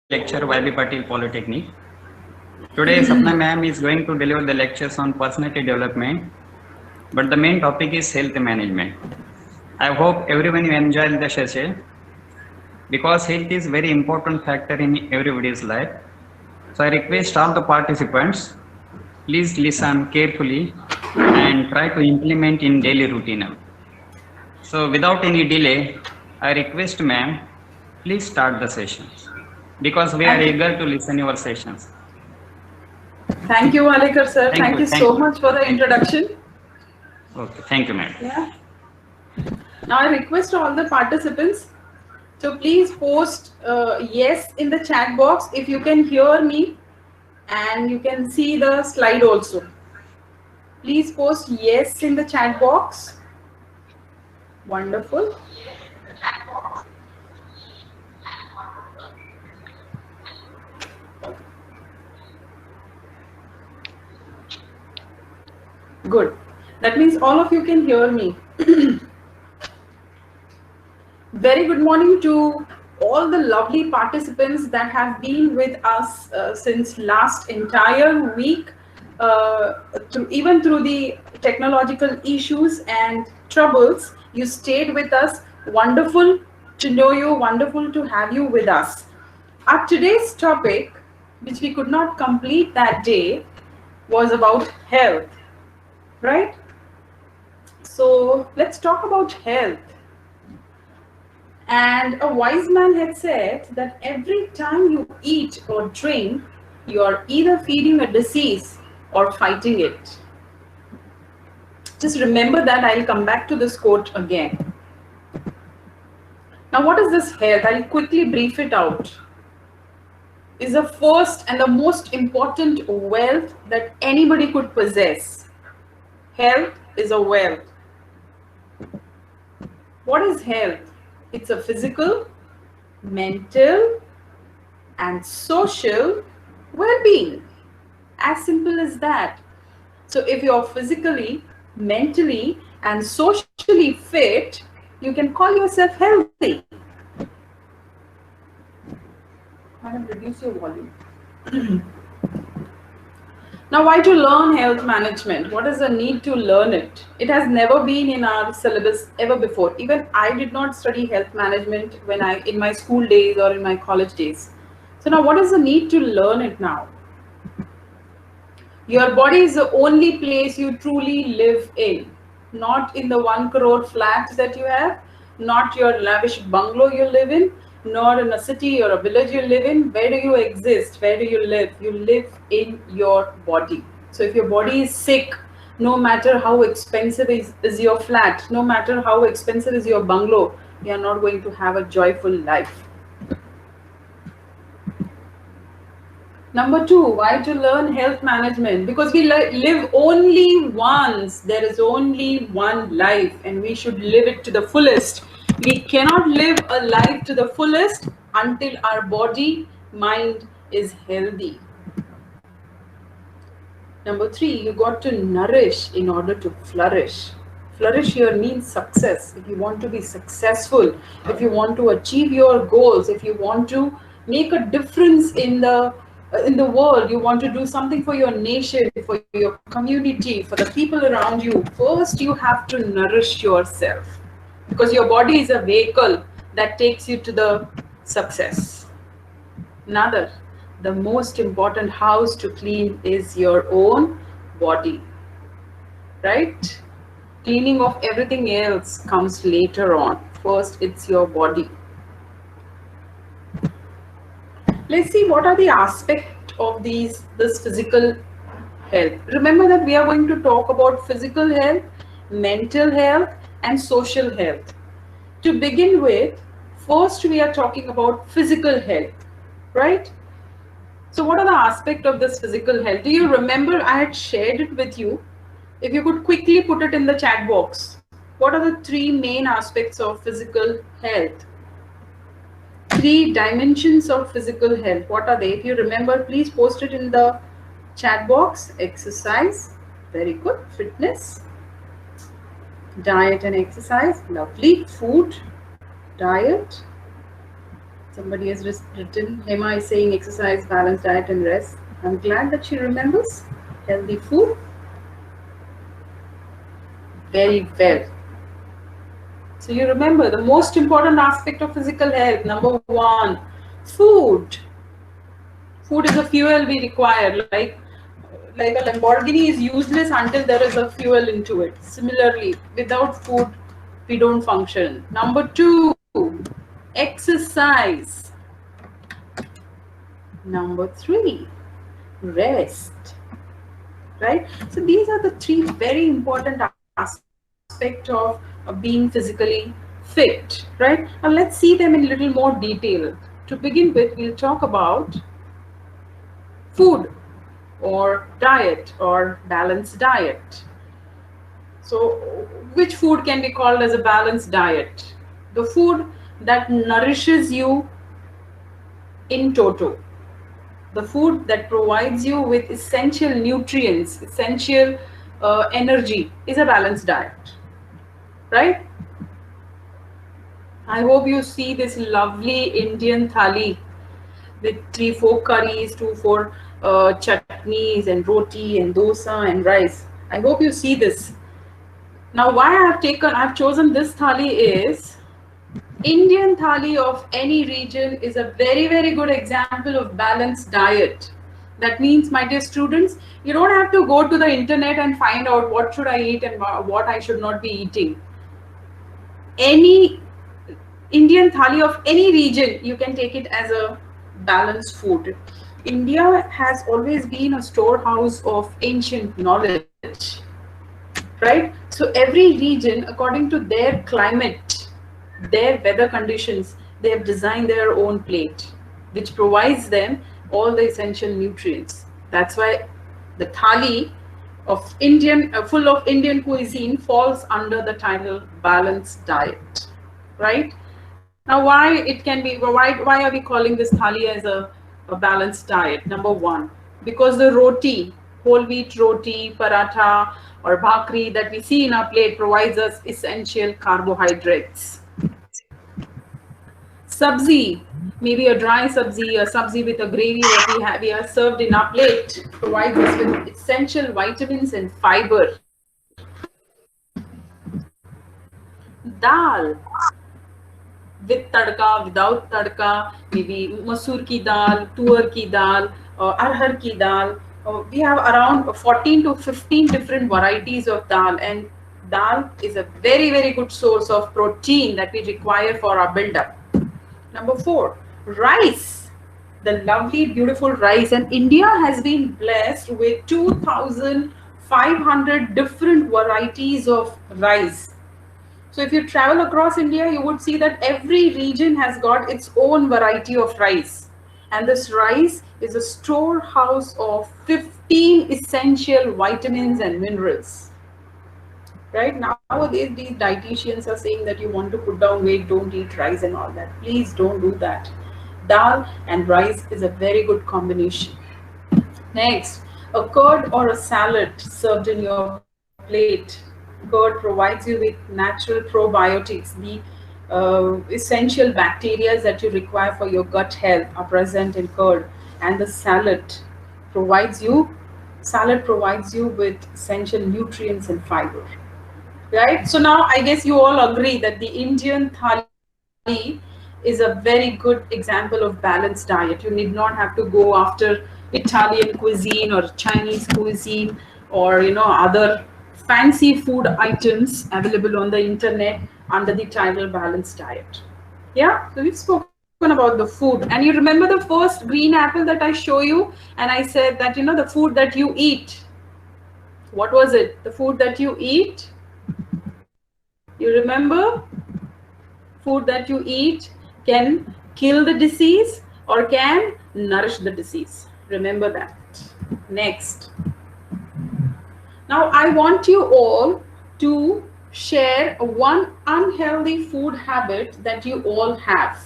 lecture by Patil Polytechnic. Today, Sapna ma'am is going to deliver the lectures on personality development, but the main topic is health management. I hope everyone enjoyed the session because health is very important factor in everybody's life. So I request all the participants, please listen carefully and try to implement in daily routine. So without any delay, I request ma'am, please start the sessions because we are eager to listen your sessions. Thank you, Alikar sir. Thank you so much for the introduction. Okay, thank you, ma'am. Yeah. Now I request all the participants to please post yes in the chat box if you can hear me and you can see the slide also. Please post yes in the chat box. Wonderful. Good. That means all of you can hear me. Very good morning to all the lovely participants that have been with us since last entire week, even through the technological issues and troubles. You stayed with us. Wonderful to know you. Wonderful to have you with us. Our today's topic, which we could not complete that day, was about health. Right? So let's talk about health. And a wise man had said that every time you eat or drink, you are either feeding a disease or fighting it. Just remember that. I'll come back to this quote again. Now, what is this health? I'll quickly brief it out. Is the first and the most important wealth that anybody could possess. Health is a wealth. What is health? It's a physical, mental, and social well-being. As simple as that. So if you're physically, mentally, and socially fit, you can call yourself healthy. Madam, reduce your volume. Now, why to learn health management? What is the need to learn it? It has never been in our syllabus ever before. Even I did not study health management when in my school days or in my college days. So now what is the need to learn it now? Your body is the only place you truly live in. Not in the 1 crore flat that you have, not your lavish bungalow you live in, nor in a city or a village you live in. Where do you exist? Where do you live? You live in your body. So if your body is sick, no matter how expensive is your flat, no matter how expensive is your bungalow, you are not going to have a joyful life. Number 2, why to learn health management? Because we live only once. There is only one life and we should live it to the fullest. We cannot live a life to the fullest until our body, mind is healthy. Number 3, you got to nourish in order to flourish. Flourish here means success. If you want to be successful, if you want to achieve your goals, if you want to make a difference in the world, you want to do something for your nation, for your community, for the people around you, first you have to nourish yourself. Because your body is a vehicle that takes you to the success. Another, the most important house to clean is your own body. Right? Cleaning of everything else comes later on. First, it's your body. Let's see what are the aspects of this physical health. Remember that we are going to talk about physical health, mental health, and social health. To begin with, first we are talking about physical health, right? So what are the aspects of this physical health? Do you remember I had shared it with you? If you could quickly put it in the chat box. What are the 3 main aspects of physical health? 3 dimensions of physical health. What are they? If you remember, please post it in the chat box. Exercise, very good. Fitness, diet and exercise, lovely. Food, diet, Somebody has written, Hema is saying exercise, balanced diet and rest. I'm glad that she remembers healthy food. Very well. So you remember the most important aspect of physical health, number one, food. Food is a fuel we require. Like a Lamborghini is useless until there is a fuel into it. Similarly, without food, we don't function. Number two, exercise. Number three, rest. Right? So these are the three very important aspects of being physically fit. Right? Now let's see them in a little more detail. To begin with, we'll talk about food or diet or balanced diet. So which food can be called as a balanced diet? The food that nourishes you in toto. The food that provides you with essential nutrients, essential energy is a balanced diet. Right? I hope you see this lovely Indian thali with 3-4 curries, 2-4 chutneys and roti and dosa and rice. I hope you see this. Now why I've chosen this thali is Indian thali of any region is a very, very good example of balanced diet. That means, my dear students, you don't have to go to the internet and find out what should I eat and what I should not be eating. Any Indian thali of any region, you can take it as a balanced food. India has always been a storehouse of ancient knowledge, right? So every region, according to their climate, their weather conditions, they have designed their own plate, which provides them all the essential nutrients. That's why the thali of Indian, full of Indian cuisine, falls under the title balanced diet, right? Now, why it can be, why are we calling this thali as a balanced diet? Number one, because the roti, whole wheat roti, paratha or bhakri that we see in our plate provides us essential carbohydrates. Sabzi, maybe a dry sabzi, a sabzi with a gravy that we are served in our plate, provides us with essential vitamins and fiber. Dal, with tadka, without tadka, maybe masoor ki dal, tuar ki dal, arhar ki dal. We have around 14 to 15 different varieties of dal, and dal is a very, very good source of protein that we require for our build-up. Number four, rice, the lovely, beautiful rice. And India has been blessed with 2,500 different varieties of rice. So if you travel across India, you would see that every region has got its own variety of rice. And this rice is a storehouse of 15 essential vitamins and minerals. Right? Nowadays, these dietitians are saying that you want to put down weight, don't eat rice and all that. Please don't do that. Dal and rice is a very good combination. Next, a curd or a salad served in your plate. Curd provides you with natural probiotics. The essential bacteria that you require for your gut health are present in curd, and the salad provides you with essential nutrients and fiber. Right? So now I guess you all agree that the Indian thali is a very good example of balanced diet. You need not have to go after Italian cuisine or Chinese cuisine or other fancy food items available on the internet under the title balanced diet. Yeah, so we've spoken about the food, and you remember the first green apple that I show you, and I said that the food that you eat. What was it? The food that you eat. You remember? Food that you eat can kill the disease or can nourish the disease. Remember that. Next. Now I want you all to share one unhealthy food habit that you all have.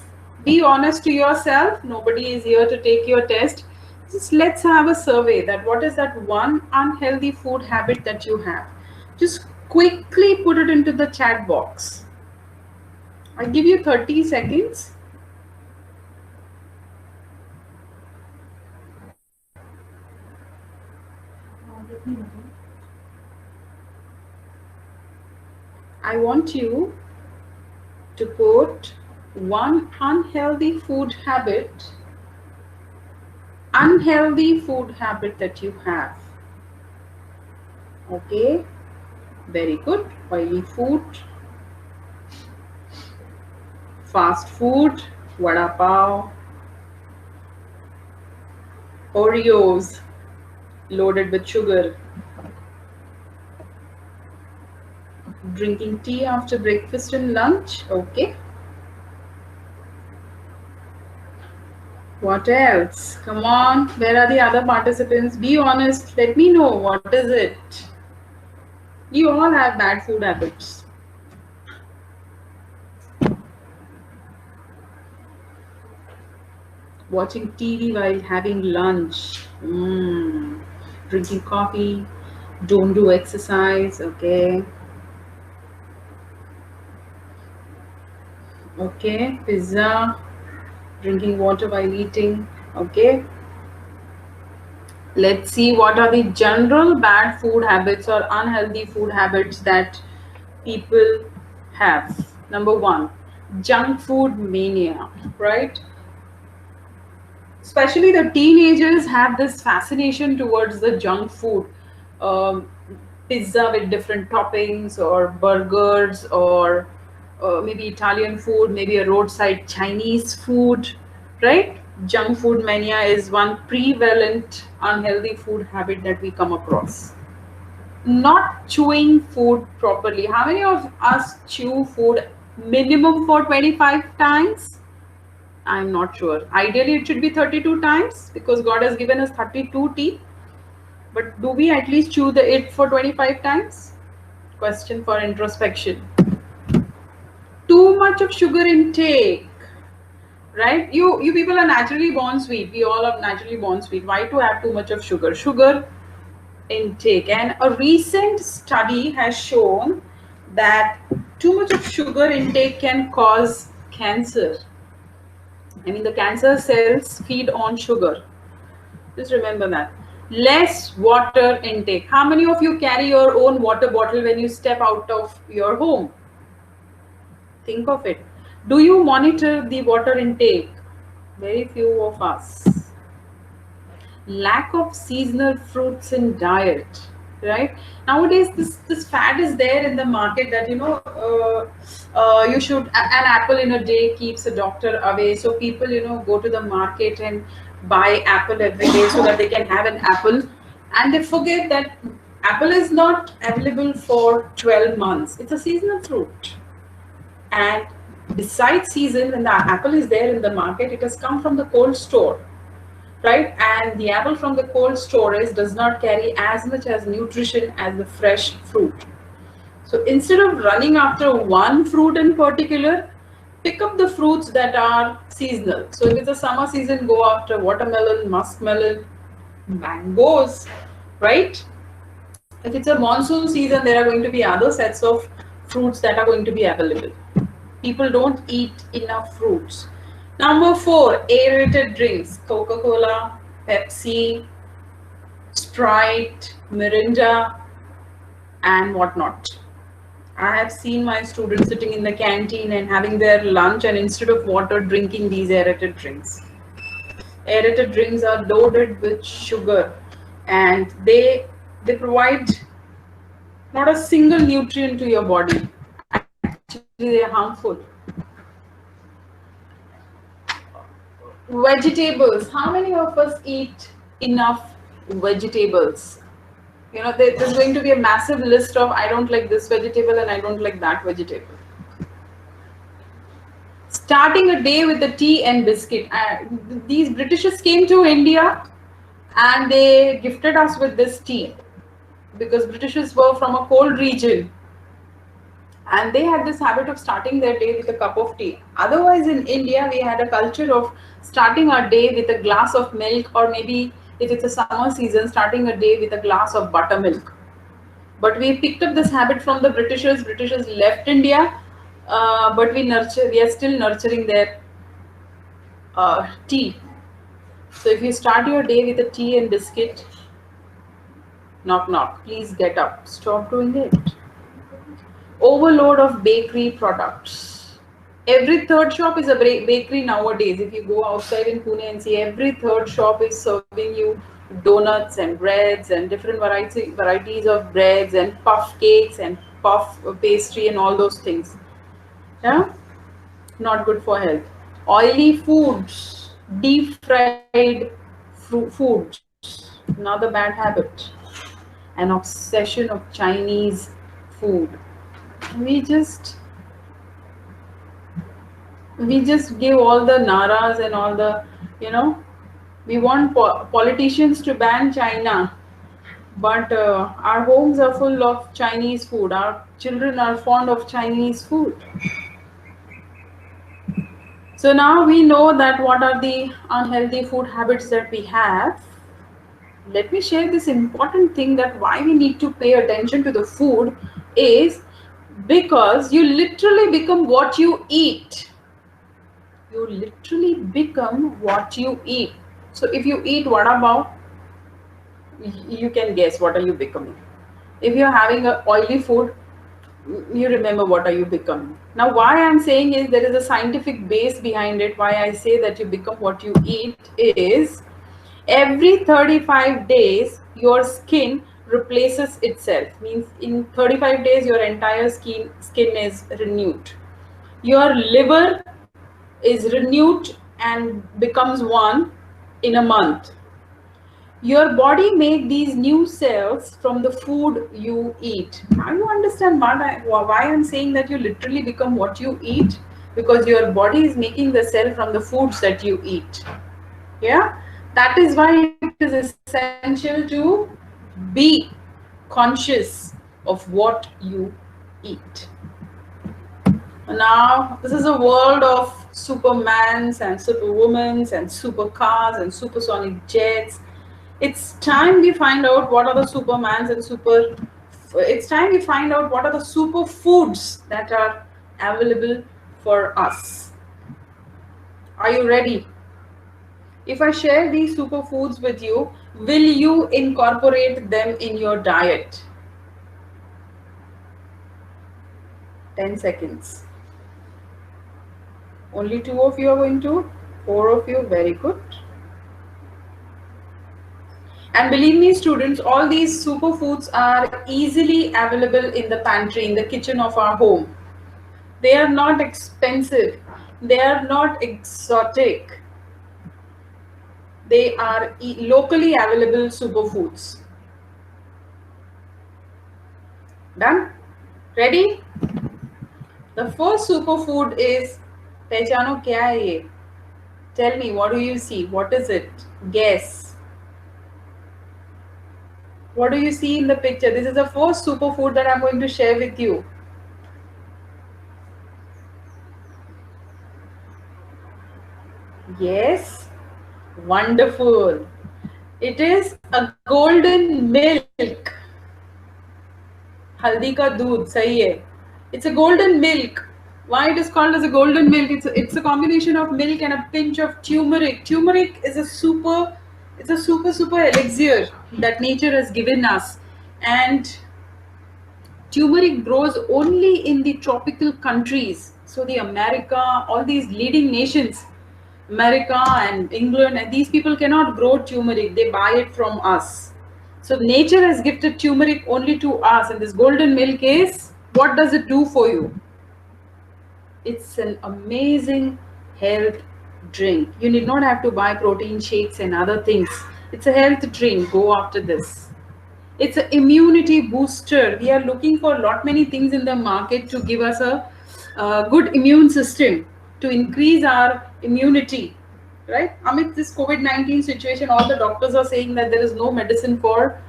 Be honest to yourself. Nobody is here to take your test. Just let's have a survey that what is that one unhealthy food habit that you have. Just quickly put it into the chat box. I'll give you 30 seconds. I want you to put one unhealthy food habit that you have. Okay, very good. Oily food, fast food, vada pav, Oreos loaded with sugar, drinking tea after breakfast and lunch. Okay. What else? Come on, where are the other participants? Be honest, let me know what is it. You all have bad food habits. Watching TV while having lunch, drinking coffee, don't do exercise, okay. Okay, pizza, drinking water while eating, okay. Let's see what are the general bad food habits or unhealthy food habits that people have. Number one, junk food mania, right? Especially the teenagers have this fascination towards the junk food. Pizza with different toppings, or burgers, or maybe Italian food, maybe a roadside Chinese food, right? Junk food mania is one prevalent unhealthy food habit that we come across. Not chewing food properly. How many of us chew food minimum for 25 times? I'm not sure. Ideally, it should be 32 times because God has given us 32 teeth. But do we at least chew it for 25 times? Question for introspection. Too much of sugar intake, right? You people are naturally born sweet. We all are naturally born sweet. Why to have too much of sugar? Sugar intake. And a recent study has shown that too much of sugar intake can cause cancer. I mean, the cancer cells feed on sugar. Just remember that. Less water intake. How many of you carry your own water bottle when you step out of your home? Think of it. Do you monitor the water intake? Very few of us. Lack of seasonal fruits in diet, right? Nowadays, this fad is there in the market that you should, an apple in a day keeps a doctor away. So people go to the market and buy apple every day so that they can have an apple, and they forget that apple is not available for 12 months. It's a seasonal fruit, and besides season, when the apple is there in the market, it has come from the cold store, right? And the apple from the cold storage does not carry as much as nutrition as the fresh fruit. So instead of running after one fruit in particular, pick up the fruits that are seasonal. So if it's a summer season, go after watermelon, muskmelon, mangoes, right? If it's a monsoon season, there are going to be other sets of fruits that are going to be available. People don't eat enough fruits. Number 4, aerated drinks. Coca-Cola, Pepsi, Sprite, Mirinda, and whatnot. I have seen my students sitting in the canteen and having their lunch, and instead of water, drinking these aerated drinks. Aerated drinks are loaded with sugar, and they provide not a single nutrient to your body. Actually, they are harmful. Vegetables. How many of us eat enough vegetables? There's going to be a massive list of I don't like this vegetable and I don't like that vegetable. Starting a day with a tea and biscuit. These Britishers came to India and they gifted us with this tea because Britishers were from a cold region. And they had this habit of starting their day with a cup of tea. Otherwise, in India, we had a culture of starting our day with a glass of milk, or maybe if it's a summer season, starting a day with a glass of buttermilk. But we picked up this habit from the Britishers. Britishers left India, but we are still nurturing their tea. So if you start your day with a tea and biscuit, Knock, knock. Please get up. Stop doing it. Overload of bakery products. Every third shop is a bakery nowadays. If you go outside in Pune and see, every third shop is serving you donuts and breads and different varieties of breads and puff cakes and puff pastry and all those things. Yeah, not good for health. Oily foods, deep fried foods, another bad habit. An obsession of Chinese food. We just give all the naras and all the, we want politicians to ban China, but our homes are full of Chinese food. Our children are fond of Chinese food. So now we know that what are the unhealthy food habits that we have. Let me share this important thing, that why we need to pay attention to the food is because you literally become what you eat. You literally become what you eat. So if you eat vada pav, you can guess what are you becoming. If you're having a oily food, you remember what are you becoming. Now why I'm saying is there is a scientific base behind it. Why I say that you become what you eat is every 35 days your skin replaces itself. Means in 35 days your entire skin is renewed. Your liver is renewed and becomes one in a month. Your body makes these new cells from the food you eat. Now you understand why I'm saying that you literally become what you eat, because your body is making the cell from the foods that you eat. Yeah, that is why it is essential to be conscious of what you eat. Now, this is a world of supermans and superwomans and supercars and supersonic jets. It's time we find out what are the supermans and it's time we find out what are the superfoods that are available for us. Are you ready? If I share these superfoods with you, will you incorporate them in your diet? 10 seconds. Only 2 of you are going to? 4 of you, very good. And believe me students, all these superfoods are easily available in the pantry, in the kitchen of our home. They are not expensive. They are not exotic. They are locally available superfoods. Done? Ready? The first superfood is, pehchano kya hai ye? Tell me, what do you see? What is it? Guess. What do you see in the picture? This is the first superfood that I'm going to share with you. Yes, wonderful. It is a golden milk. Haldi ka doodh, sahi hai. It's a golden milk. Why it is called as a golden milk? It's a combination of milk and a pinch of turmeric. Turmeric is a super elixir that nature has given us, and turmeric grows only in the tropical countries. So the America, all these leading nations, America and England, and these people cannot grow turmeric. They buy it from us. So nature has gifted turmeric only to us, and this golden milk is, what does it do for you? It's an amazing health drink. You need not have to buy protein shakes and other things. It's a health drink. Go after this. It's an immunity booster. We are looking for a lot many things in the market to give us a good immune system, to increase our immunity, right? Amid this COVID-19 situation, all the doctors are saying that there is no medicine for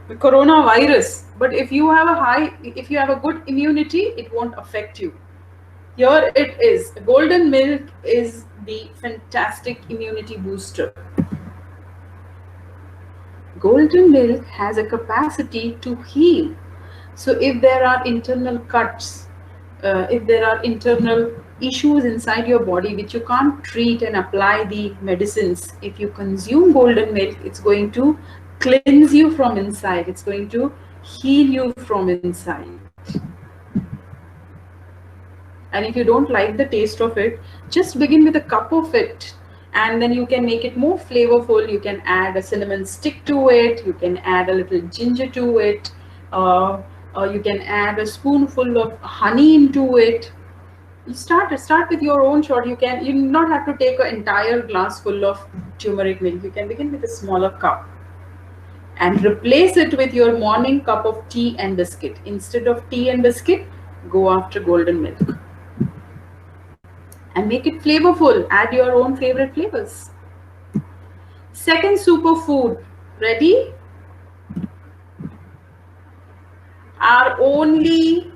coronavirus. But if you have a good immunity, it won't affect you. Here it is. Golden milk is the fantastic immunity booster. Golden milk has a capacity to heal. So if there are internal cuts, if there are internal issues inside your body which you can't treat and apply the medicines, if you consume golden milk, it's going to cleanse you from inside. It's going to heal you from inside. And if you don't like the taste of it, just begin with a cup of it, and then you can make it more flavorful. You can add a cinnamon stick to it, you can add a little ginger to it, you can add a spoonful of honey into it. You start with your own shot. You do not have to take an entire glass full of turmeric milk. You can begin with a smaller cup and replace it with your morning cup of tea and biscuit. Instead of tea and biscuit, go after golden milk and make it flavorful. Add your own favorite flavors. Second superfood, ready? Our only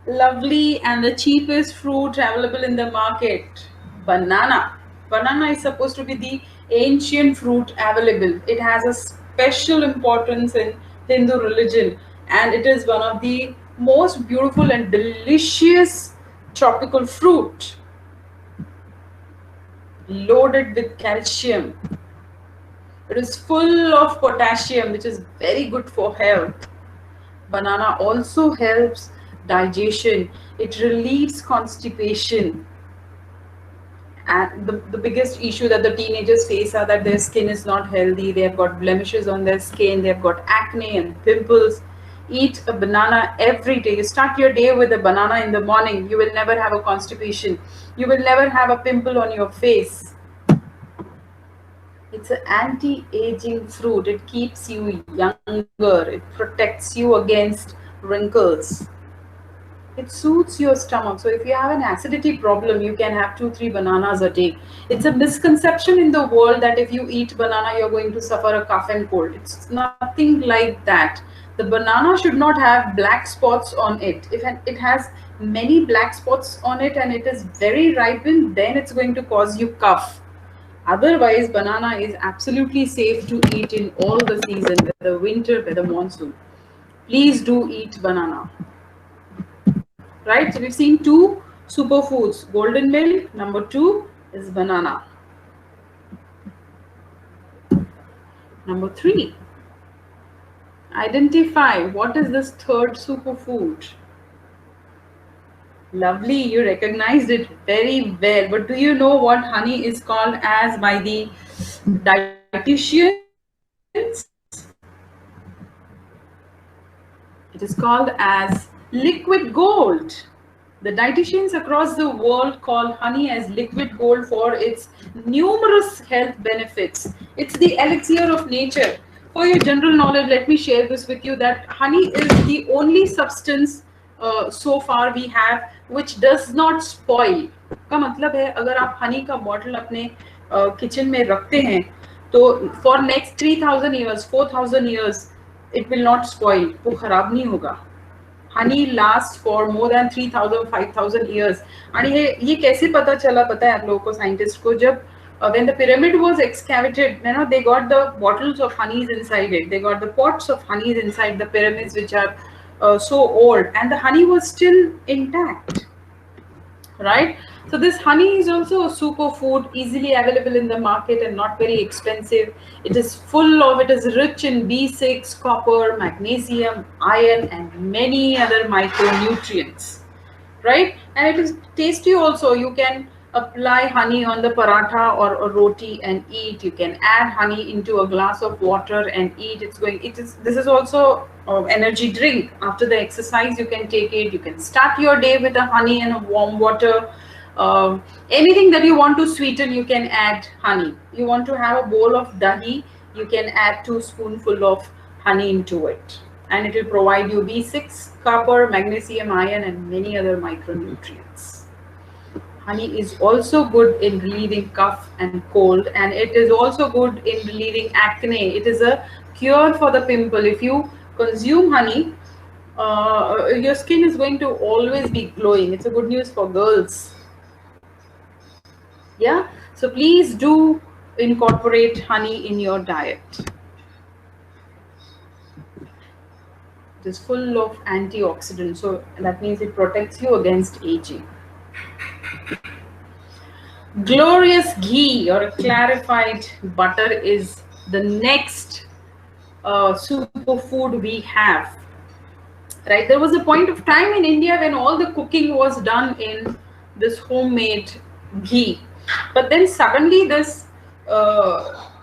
lovely and the cheapest fruit available in the market, banana. Banana is supposed to be the ancient fruit available. It has a special importance in Hindu religion, and it is one of the most beautiful and delicious tropical fruit, loaded with calcium. It is full of potassium, which is very good for health. Banana also helps digestion. It relieves constipation. And the biggest issue that the teenagers face are that their skin is not healthy. They have got blemishes on their skin. They have got acne and pimples. Eat a banana every day. You start your day with a banana in the morning. You will never have a constipation. You will never have a pimple on your face. It's an anti-aging fruit. It keeps you younger. It protects you against wrinkles. It soothes your stomach. So if you have an acidity problem, you can have 2-3 bananas a day. It's a misconception in the world that if you eat banana, you're going to suffer a cough and cold. It's nothing like that. The banana should not have black spots on it. If it has many black spots on it and it is very ripened, then it's going to cause you cough. Otherwise, banana is absolutely safe to eat in all the season, whether winter, whether monsoon. Please do eat banana. Right? So we've seen 2 superfoods. Golden milk. Number 2 is banana. Number 3. Identify what is this third superfood. Lovely, you recognized it very well. But do you know what honey is called as by the dietitians? It is called as liquid gold. The dietitians across the world call honey as liquid gold for its numerous health benefits. It's the elixir of nature. For your general knowledge, let me share this with you that honey is the only substance so far we have which does not spoil. का मतलब है अगर आप हनी का bottle अपने kitchen में रखते हैं तो for next 3000 years 4000 years it will not spoil. वो खराब नहीं होगा. Honey lasts for more than 3000 5000 years. and ये कैसे पता चला पता है आप लोगों को साइंटिस्ट को जब when the pyramid was excavated, they got the bottles of honeys inside it. They got the pots of honeys inside the pyramids, which are so old, and the honey was still intact. Right? So this honey is also a superfood, easily available in the market and not very expensive. It is rich in B6, copper, magnesium, iron, and many other micronutrients. Right? And it is tasty also. You can apply honey on the paratha or a roti and eat. You can add honey into a glass of water and eat. This is also energy drink. After the exercise, you can take it. You can start your day with a honey and a warm water. Anything that you want to sweeten, you can add honey. You want to have a bowl of dahi, you can add 2 spoonfuls of honey into it. And it will provide you B6, copper, magnesium, iron, and many other micronutrients. Honey is also good in relieving cough and cold, and it is also good in relieving acne. It is a cure for the pimple. If you consume honey, your skin is going to always be glowing. It's a good news for girls. Yeah, so please do incorporate honey in your diet. It is full of antioxidants, so that means it protects you against aging. Glorious ghee or clarified butter is the next superfood we have. Right, there was a point of time in India when all the cooking was done in this homemade ghee, but then suddenly this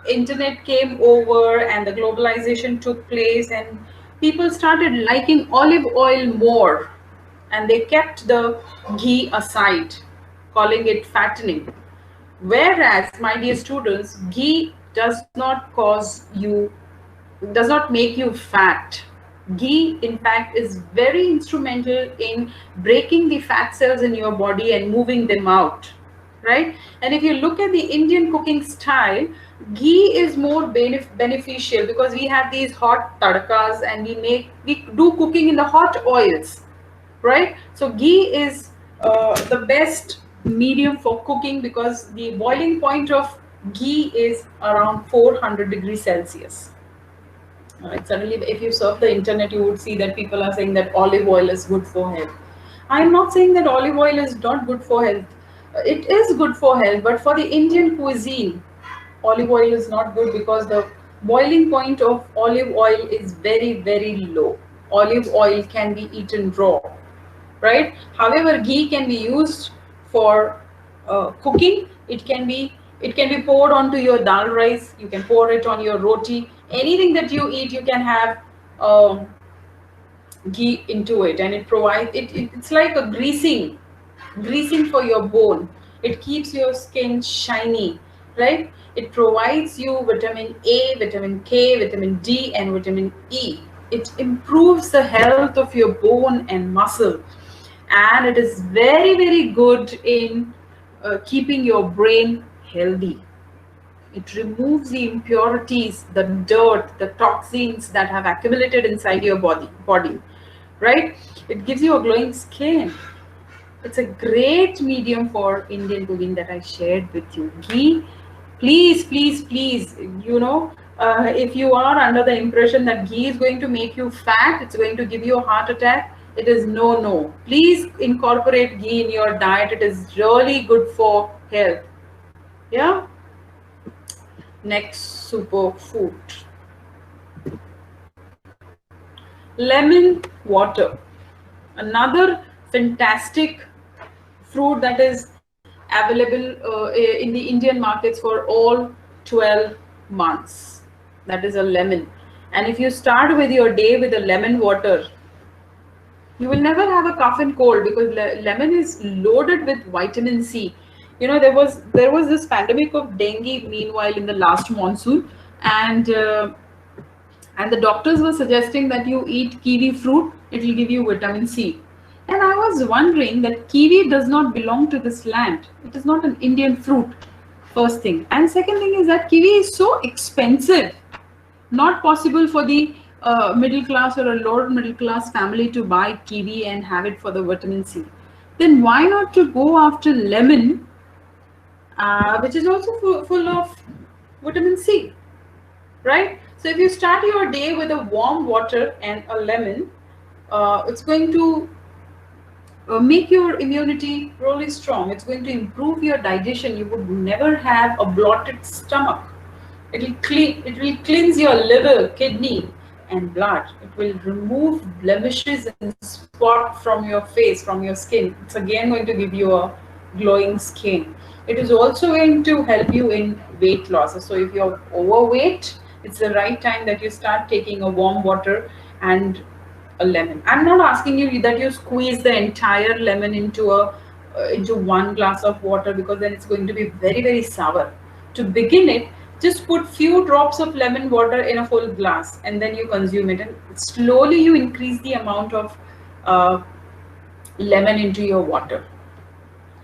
internet came over and the globalization took place, and people started liking olive oil more, and they kept the ghee aside, calling it fattening. Whereas, my dear students, ghee does not make you fat. Ghee, in fact, is very instrumental in breaking the fat cells in your body and moving them out, right? And if you look at the Indian cooking style, ghee is more beneficial because we have these hot tadkas and we do cooking in the hot oils, right? So ghee is the best medium for cooking because the boiling point of ghee is around 400 degrees Celsius. Right. Suddenly, if you surf the internet, you would see that people are saying that olive oil is good for health. I'm not saying that olive oil is not good for health. It is good for health, but for the Indian cuisine, olive oil is not good because the boiling point of olive oil is very, very low. Olive oil can be eaten raw, right? However, ghee can be used for cooking. It can be poured onto your dal rice. You can pour it on your roti. Anything that you eat, you can have ghee into it, and it provides it's like a greasing for your bone. It keeps your skin shiny, right? It provides you vitamin A, vitamin K, vitamin D, and vitamin E. It improves the health of your bone and muscle, and it is very, very good in keeping your brain healthy. It removes the impurities, the dirt, the toxins that have accumulated inside your body, right? It gives you a glowing skin. It's a great medium for Indian cooking that I shared with you. Ghee, please, please, please, if you are under the impression that ghee is going to make you fat, it's going to give you a heart attack, it is no. Please incorporate ghee in your diet. It is really good for health. Yeah. Next superfood, lemon water, another fantastic fruit that is available in the Indian markets for all 12 months. That is a lemon. And if you start with your day with a lemon water, you will never have a cough and cold because lemon is loaded with vitamin C. There was this pandemic of dengue meanwhile in the last monsoon, and the doctors were suggesting that you eat kiwi fruit. It will give you vitamin C. And I was wondering that kiwi does not belong to this land. It is not an Indian fruit, first thing. And second thing is that kiwi is so expensive, not possible for the middle class or a lower middle class family to buy kiwi and have it for the vitamin C. Then why not to go after lemon, which is also full of vitamin C, right? So if you start your day with a warm water and a lemon, it's going to make your immunity really strong. It's going to improve your digestion. You would never have a bloated stomach. It will cleanse your liver, kidney, and blood. It will remove blemishes and spot from your face, from your skin. It's again going to give you a glowing skin. It is also going to help you in weight loss. So if you're overweight, it's the right time that you start taking a warm water and a lemon. I'm not asking you that you squeeze the entire lemon into one glass of water, because then it's going to be very, very sour. To begin it, just put few drops of lemon water in a full glass and then you consume it, and slowly you increase the amount of lemon into your water.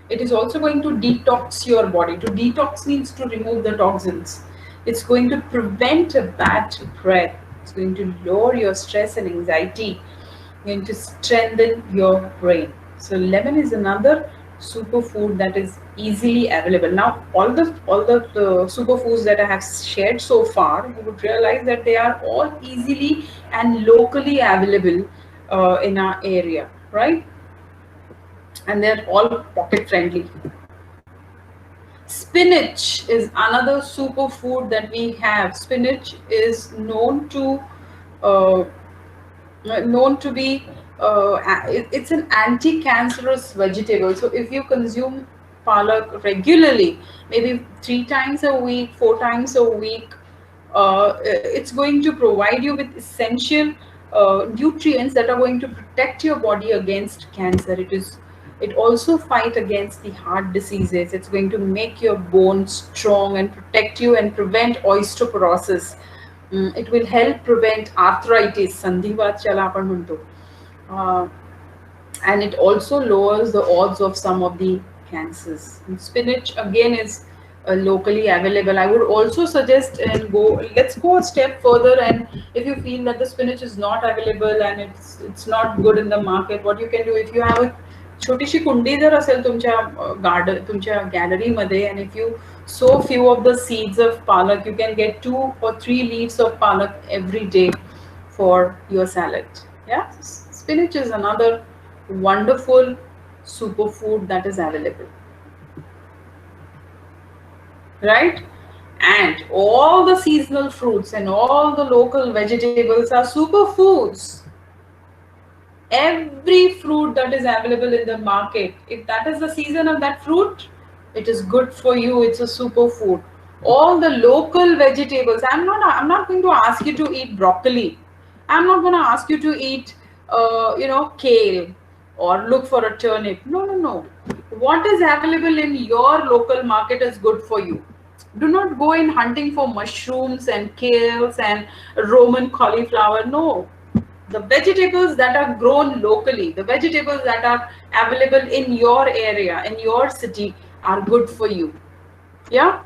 It is also going to detox your body. To detox means to remove the toxins. It's going to prevent a bad breath. It's going to lower your stress and anxiety. It's going to strengthen your brain. So lemon is another superfood that is easily available. Now, all the superfoods that I have shared so far, you would realize that they are all easily and locally available in our area, right? And they're all pocket friendly. Spinach is another superfood that we have. Spinach is uh, known to be it's an anti-cancerous vegetable. So if you consume palak regularly, maybe 3 times a week, 4 times a week, it's going to provide you with essential nutrients that are going to protect your body against cancer. It also fight against the heart diseases. It's going to make your bones strong and protect you and prevent osteoporosis. It will help prevent arthritis, संधिवात ज्याला आपण म्हणतो. Uh, and it also lowers the odds of some of the cancers. And spinach again is locally available. I would also suggest let's go a step further, and if you feel that the spinach is not available and it's not good in the market, what you can do, if you have a छोटीशी कुंडी जर असेल तुमच्या garden तुमच्या गॅलरीमध्ये, and if you sow few of the seeds of palak, you can get 2 or 3 leaves of palak every day for your salad. Yeah, spinach is another wonderful superfood that is available, right? And all the seasonal fruits and all the local vegetables are superfoods. Every fruit that is available in the market, if that is the season of that fruit, it is good for you. It's a superfood. All the local vegetables. I'm not going to ask you to eat broccoli. I'm not going to ask you to eat kale or look for a turnip. No. What is available in your local market is good for you. Do not go in hunting for mushrooms and kales and Roman cauliflower. No. The vegetables that are grown locally, the vegetables that are available in your area, in your city, are good for you. Yeah.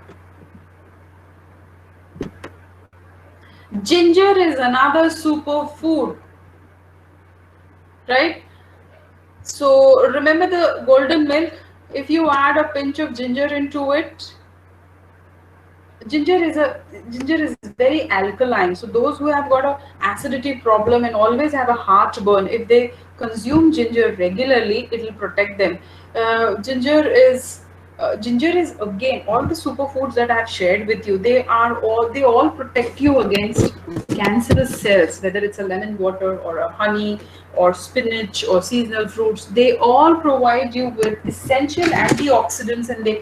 Ginger is another superfood, right? So remember the golden milk? If you add a pinch of ginger into it, ginger is very alkaline. So those who have got a acidity problem and always have a heartburn, if they consume ginger regularly, it will protect them. Ginger is again, all the superfoods that I have shared with you, they all protect you against cancerous cells, whether it's a lemon water or a honey or spinach or seasonal fruits. They all provide you with essential antioxidants, and they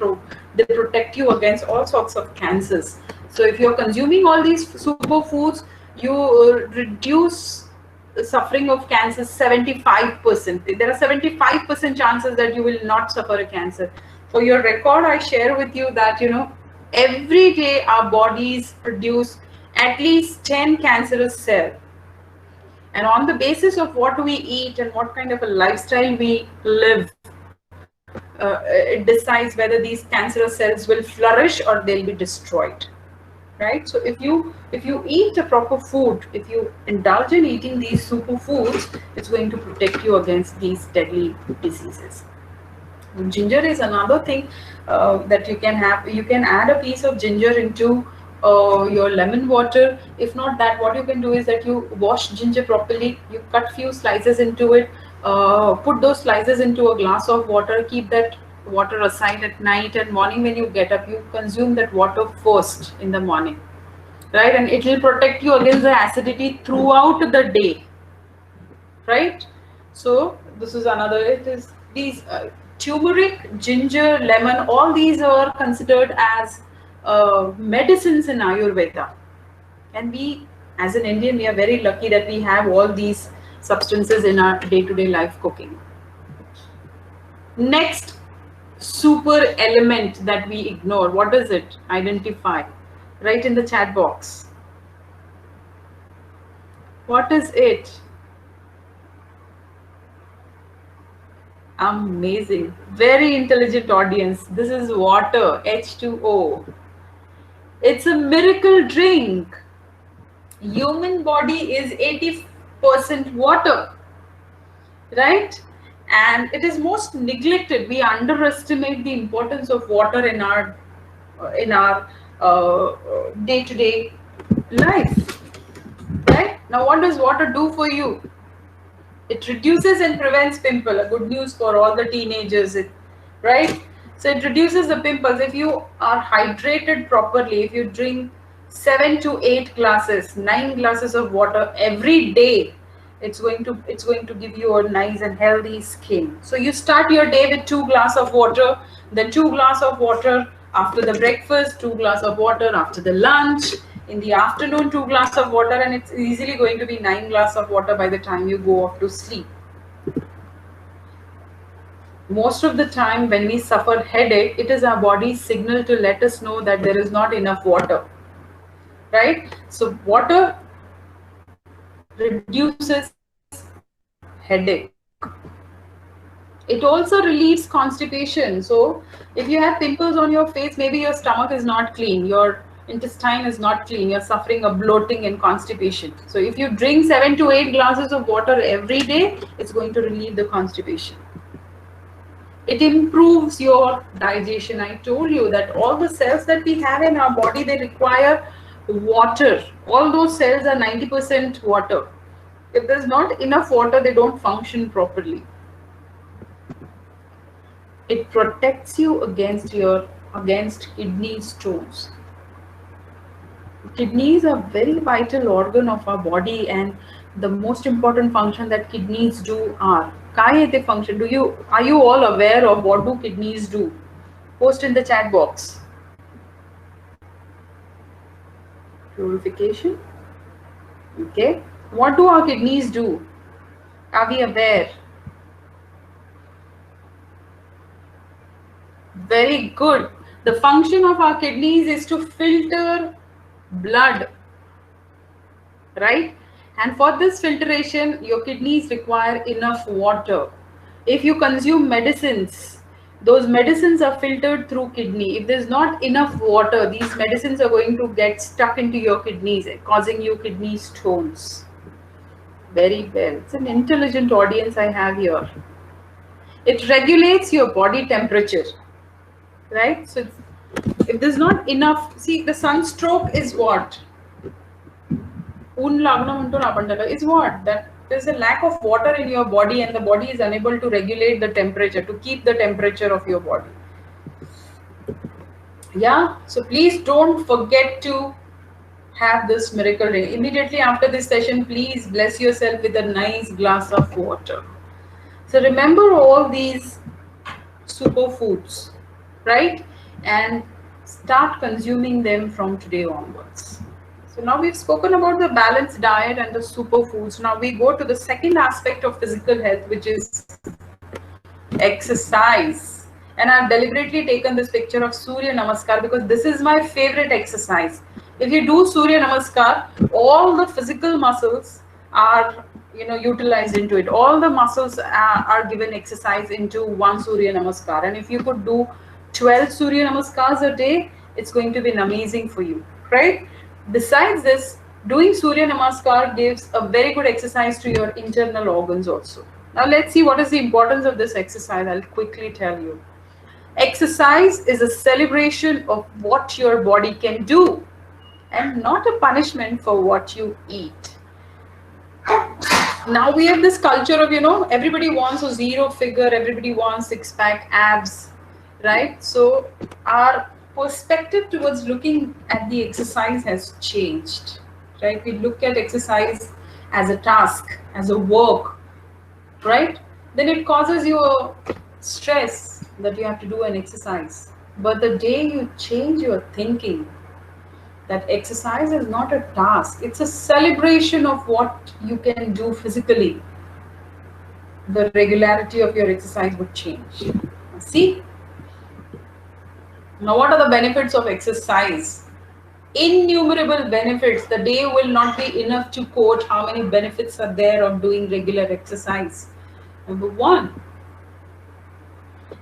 protect you against all sorts of cancers. So if you're consuming all these superfoods, you reduce the suffering of cancer 75%. There are 75% chances that you will not suffer a cancer. For your record, I share with you that every day our bodies produce at least 10 cancerous cells. And on the basis of what we eat and what kind of a lifestyle we live, it decides whether these cancerous cells will flourish or they'll be destroyed, right? So if you eat a proper food, if you indulge in eating these superfoods, it's going to protect you against these deadly diseases. Ginger is another thing that you can have. You can add a piece of ginger into your lemon water. If not that, what you can do is that you wash ginger properly, you cut few slices into it, put those slices into a glass of water, keep that water aside at night, and morning when you get up, you consume that water first in the morning, right? And it will protect you against the acidity throughout the day, right? So this is another, it is these turmeric, ginger, lemon, all these are considered as medicines in Ayurveda. And we, as an Indian, we are very lucky that we have all these substances in our day-to-day life cooking. Next super element that we ignore, what is it? Identify. Write in the chat box. What is it? Amazing. Very intelligent audience. This is water, H2O. It's a miracle drink. Human body is 80% water, right? And it is most neglected. We underestimate the importance of water in our day-to-day life, right? Now, what does water do for you? It reduces and prevents pimple. A good news for all the teenagers, right? So it reduces the pimples. If you are hydrated properly, if you drink 7 to 8 glasses, 9 glasses of water every day, it's going to give you a nice and healthy skin. So you start your day with 2 glass of water, then 2 glass of water after the breakfast, 2 glass of water after the lunch, in the afternoon 2 glass of water, and it's easily going to be 9 glass of water by the time you go off to sleep. Most of the time when we suffer headache, it is our body's signal to let us know that there is not enough water, right? So water reduces headache. It also relieves constipation. So if you have pimples on your face, maybe your stomach is not clean, your intestine is not clean, you're suffering of bloating and constipation. So if you drink 7 to 8 glasses of water every day, it's going to relieve the constipation. It improves your digestion. I told you that all the cells that we have in our body, they require water. All those cells are 90% water. If there's not enough water, they don't function properly. It protects you against kidney stones. Kidneys are very vital organ of our body, and the most important function that kidneys do are function. Are you all aware of what do kidneys do? Post in the chat box. Purification. Okay. What do our kidneys do? Are we aware? Very good. The function of our kidneys is to filter blood, right? And for this filtration, your kidneys require enough water. If you consume medicines, those medicines are filtered through kidney. If there's not enough water, these medicines are going to get stuck into your kidneys, causing you kidney stones. Very well. It's an intelligent audience I have here. It regulates your body temperature, right? So if there's not enough, see, the sunstroke is what? Is what? That there's a lack of water in your body and the body is unable to regulate the temperature, to keep the temperature of your body. Yeah, so please don't forget to have this miracle drink. Immediately after this session, please bless yourself with a nice glass of water. So remember all these superfoods, right? And start consuming them from today onwards. So now we've spoken about the balanced diet and the superfoods. Now we go to the second aspect of physical health, which is exercise. And I've deliberately taken this picture of Surya Namaskar because this is my favorite exercise. If you do Surya Namaskar, all the physical muscles are utilized into it. All the muscles are given exercise into one Surya Namaskar. And if you could do 12 Surya Namaskars a day, it's going to be amazing for you, right? Besides this, doing Surya Namaskar gives a very good exercise to your internal organs also. Now let's see what is the importance of this exercise. I'll quickly tell you. Exercise is a celebration of what your body can do and not a punishment for what you eat. Now we have this culture of, everybody wants a zero figure, everybody wants six-pack abs, right? So our perspective towards looking at the exercise has changed, right? We look at exercise as a task, as a work, right? Then it causes you a stress that you have to do an exercise. But the day you change your thinking, that exercise is not a task, it's a celebration of what you can do physically, the regularity of your exercise would change. See? Now, what are the benefits of exercise? Innumerable benefits. The day will not be enough to quote how many benefits are there of doing regular exercise. Number one,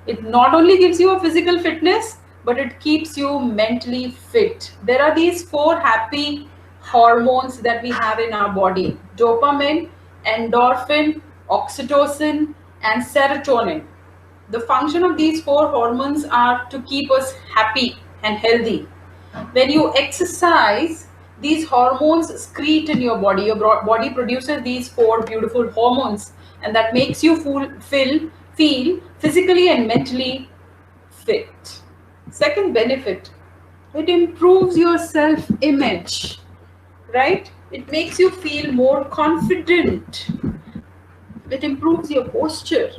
it not only gives you a physical fitness, but it keeps you mentally fit. There are these 4 happy hormones that we have in our body: dopamine, endorphin, oxytocin, and serotonin. The function of these 4 hormones are to keep us happy and healthy. When you exercise, these hormones excrete in your body. Your body produces these 4 beautiful hormones, and that makes you feel physically and mentally fit. Second benefit, it improves your self-image, right? It makes you feel more confident. It improves your posture.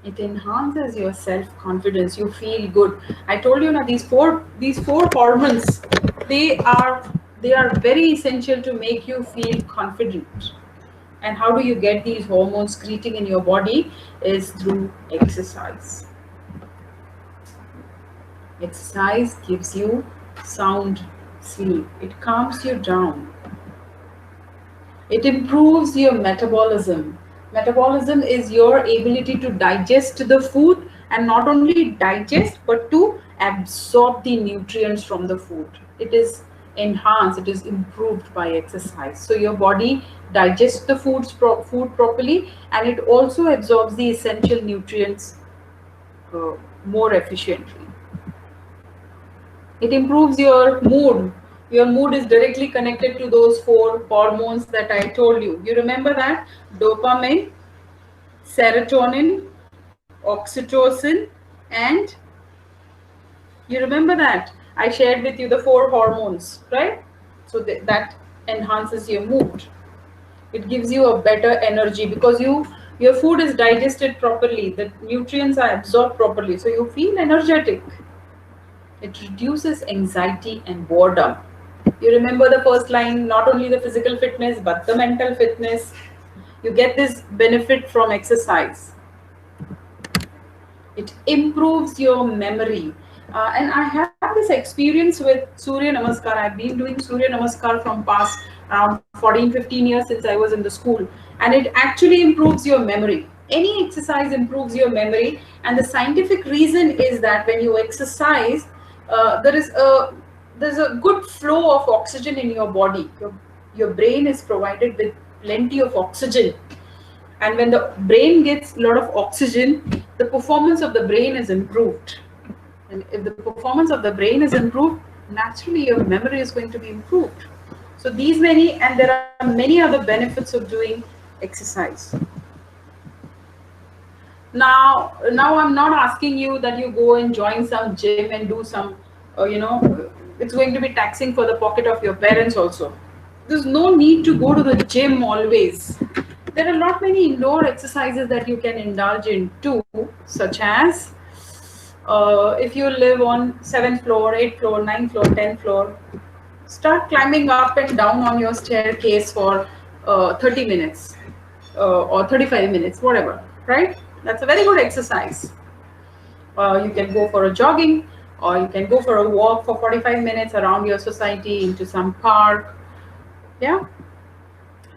It enhances your self-confidence. You feel good. I told you now, these four hormones, they are very essential to make you feel confident. And how do you get these hormones secreting in your body? Is through exercise. Exercise gives you sound sleep. It calms you down. It improves your metabolism. Metabolism is your ability to digest the food, and not only digest but to absorb the nutrients from the food. It is enhanced, it is improved by exercise. So your body digests the food properly, and it also absorbs the essential nutrients more efficiently. It improves your mood. Your mood is directly connected to those four hormones that I told you. You remember that? Dopamine, serotonin, oxytocin, and you remember that? I shared with you the four hormones, right? So that enhances your mood. It gives you a better energy because your food is digested properly. The nutrients are absorbed properly. So you feel energetic. It reduces anxiety and boredom. You remember the first line, not only the physical fitness, but the mental fitness. You get this benefit from exercise. It improves your memory. And I have this experience with Surya Namaskar. I've been doing Surya Namaskar from past around 14, 15 years since I was in the school. And it actually improves your memory. Any exercise improves your memory. And the scientific reason is that when you exercise, there's a good flow of oxygen in your body. Your brain is provided with plenty of oxygen, and when the brain gets a lot of oxygen, the performance of the brain is improved. And if the performance of the brain is improved, naturally your memory is going to be improved. So these many, and there are many other benefits of doing exercise. Now I'm not asking you that you go and join some gym and do some, it's going to be taxing for the pocket of your parents also. There's no need to go to the gym always. There are not many indoor exercises that you can indulge in too, such as if you live on 7th floor, 8th floor, 9th floor, 10th floor, start climbing up and down on your staircase for 30 minutes or 35 minutes, whatever, right? That's a very good exercise. You can go for a jogging, or you can go for a walk for 45 minutes around your society into some park. Yeah.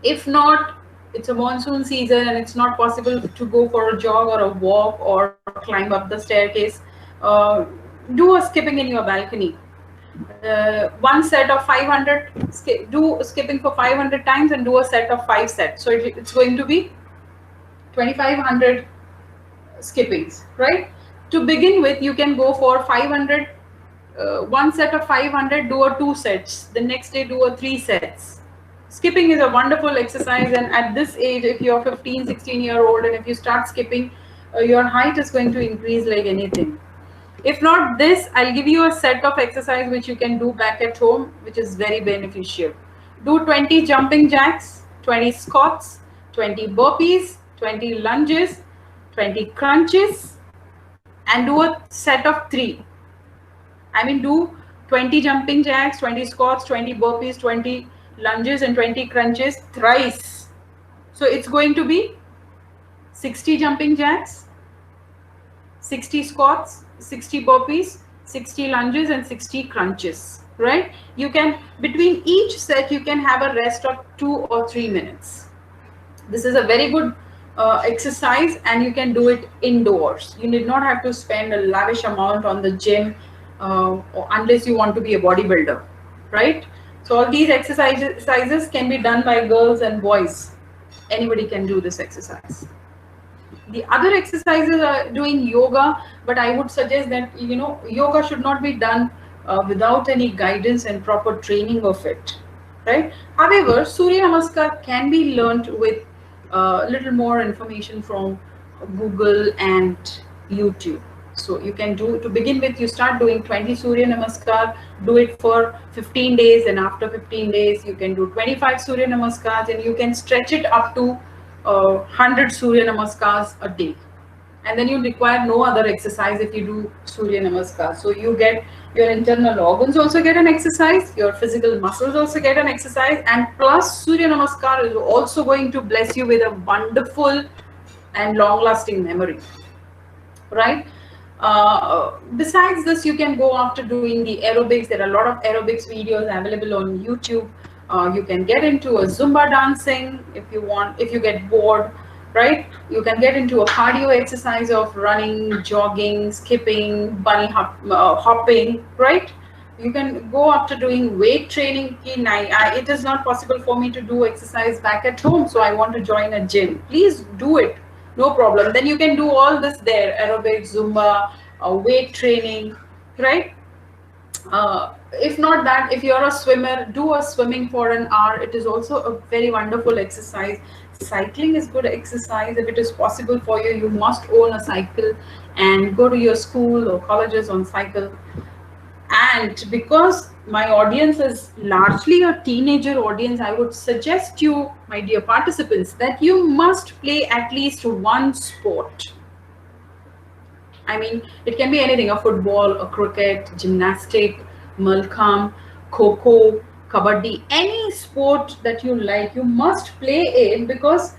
If not, it's a monsoon season and it's not possible to go for a jog or a walk or climb up the staircase, do a skipping in your balcony. One set of 500, do skipping for 500 times and do a set of 5 sets. So it's going to be 2500 skippings, right? To begin with, you can go for 500, one set of 500, do a 2 sets. The next day, do a 3 sets. Skipping is a wonderful exercise, and at this age, if you're 15, 16-year-old, and if you start skipping, your height is going to increase like anything. If not this, I'll give you a set of exercise which you can do back at home, which is very beneficial. Do 20 jumping jacks, 20 squats, 20 burpees, 20 lunges, 20 crunches, and do a set of 3. I mean, do 20 jumping jacks, 20 squats, 20 burpees, 20 lunges, and 20 crunches thrice. So it's going to be 60 jumping jacks, 60 squats, 60 burpees, 60 lunges, and 60 crunches, right? You can, between each set, you can have a rest of 2 or 3 minutes. This is a very good exercise, and you can do it indoors. You need not have to spend a lavish amount on the gym unless you want to be a bodybuilder, right? So all these exercises can be done by girls and boys. Anybody can do this exercise. The other exercises are doing yoga, but I would suggest that, yoga should not be done without any guidance and proper training of it, right? However, Surya Namaskar can be learnt with little more information from Google and YouTube. So you can do, to begin with, you start doing 20 Surya Namaskar, do it for 15 days, and after 15 days you can do 25 Surya Namaskars, and you can stretch it up to 100 Surya Namaskars a day. And then you require no other exercise if you do Surya Namaskar. So you get your internal organs also get an exercise, your physical muscles also get an exercise, and plus Surya Namaskar is also going to bless you with a wonderful and long-lasting memory, right? Besides this, you can go after doing the aerobics. There are a lot of aerobics videos available on YouTube. You can get into a Zumba dancing if you want, if you get bored, right? You can get into a cardio exercise of running, jogging, skipping, bunny hopping, right? You can go after doing weight training. It is not possible for me to do exercise back at home, so I want to join a gym. Please do it, no problem. Then you can do all this there: aerobics, Zumba, weight training, right? If not that, if you're a swimmer, do a swimming for an hour. It is also a very wonderful exercise. Cycling is good exercise. If it is possible for you, you must own a cycle and go to your school or colleges on cycle. And because my audience is largely a teenager audience, I would suggest you, my dear participants, that you must play at least one sport. I mean, it can be anything: a football, a cricket, gymnastic, malkham, kho-kho, kabaddi, any sport that you like, you must play it, because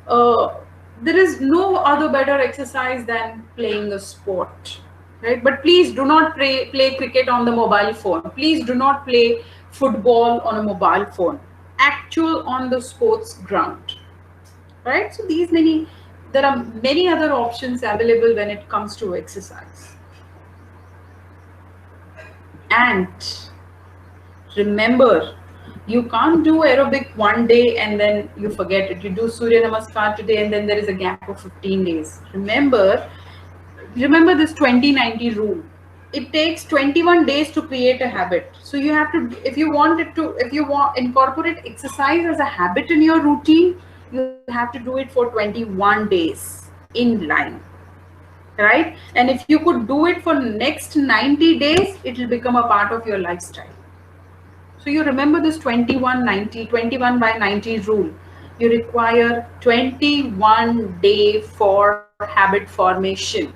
there is no other better exercise than playing a sport, right? But please do not play cricket on the mobile phone. Please do not play football on a mobile phone. Actual on the sports ground, right? So there are many other options available when it comes to exercise. And remember, you can't do aerobic one day and then you forget it. You do Surya Namaskar today and then there is a gap of 15 days. Remember this 20-90 rule. It takes 21 days to create a habit. So you have to, if you want incorporate exercise as a habit in your routine, you have to do it for 21 days in line, right? And if you could do it for next 90 days, it will become a part of your lifestyle. So you remember this 21 by 90 rule. You require 21 days for habit formation.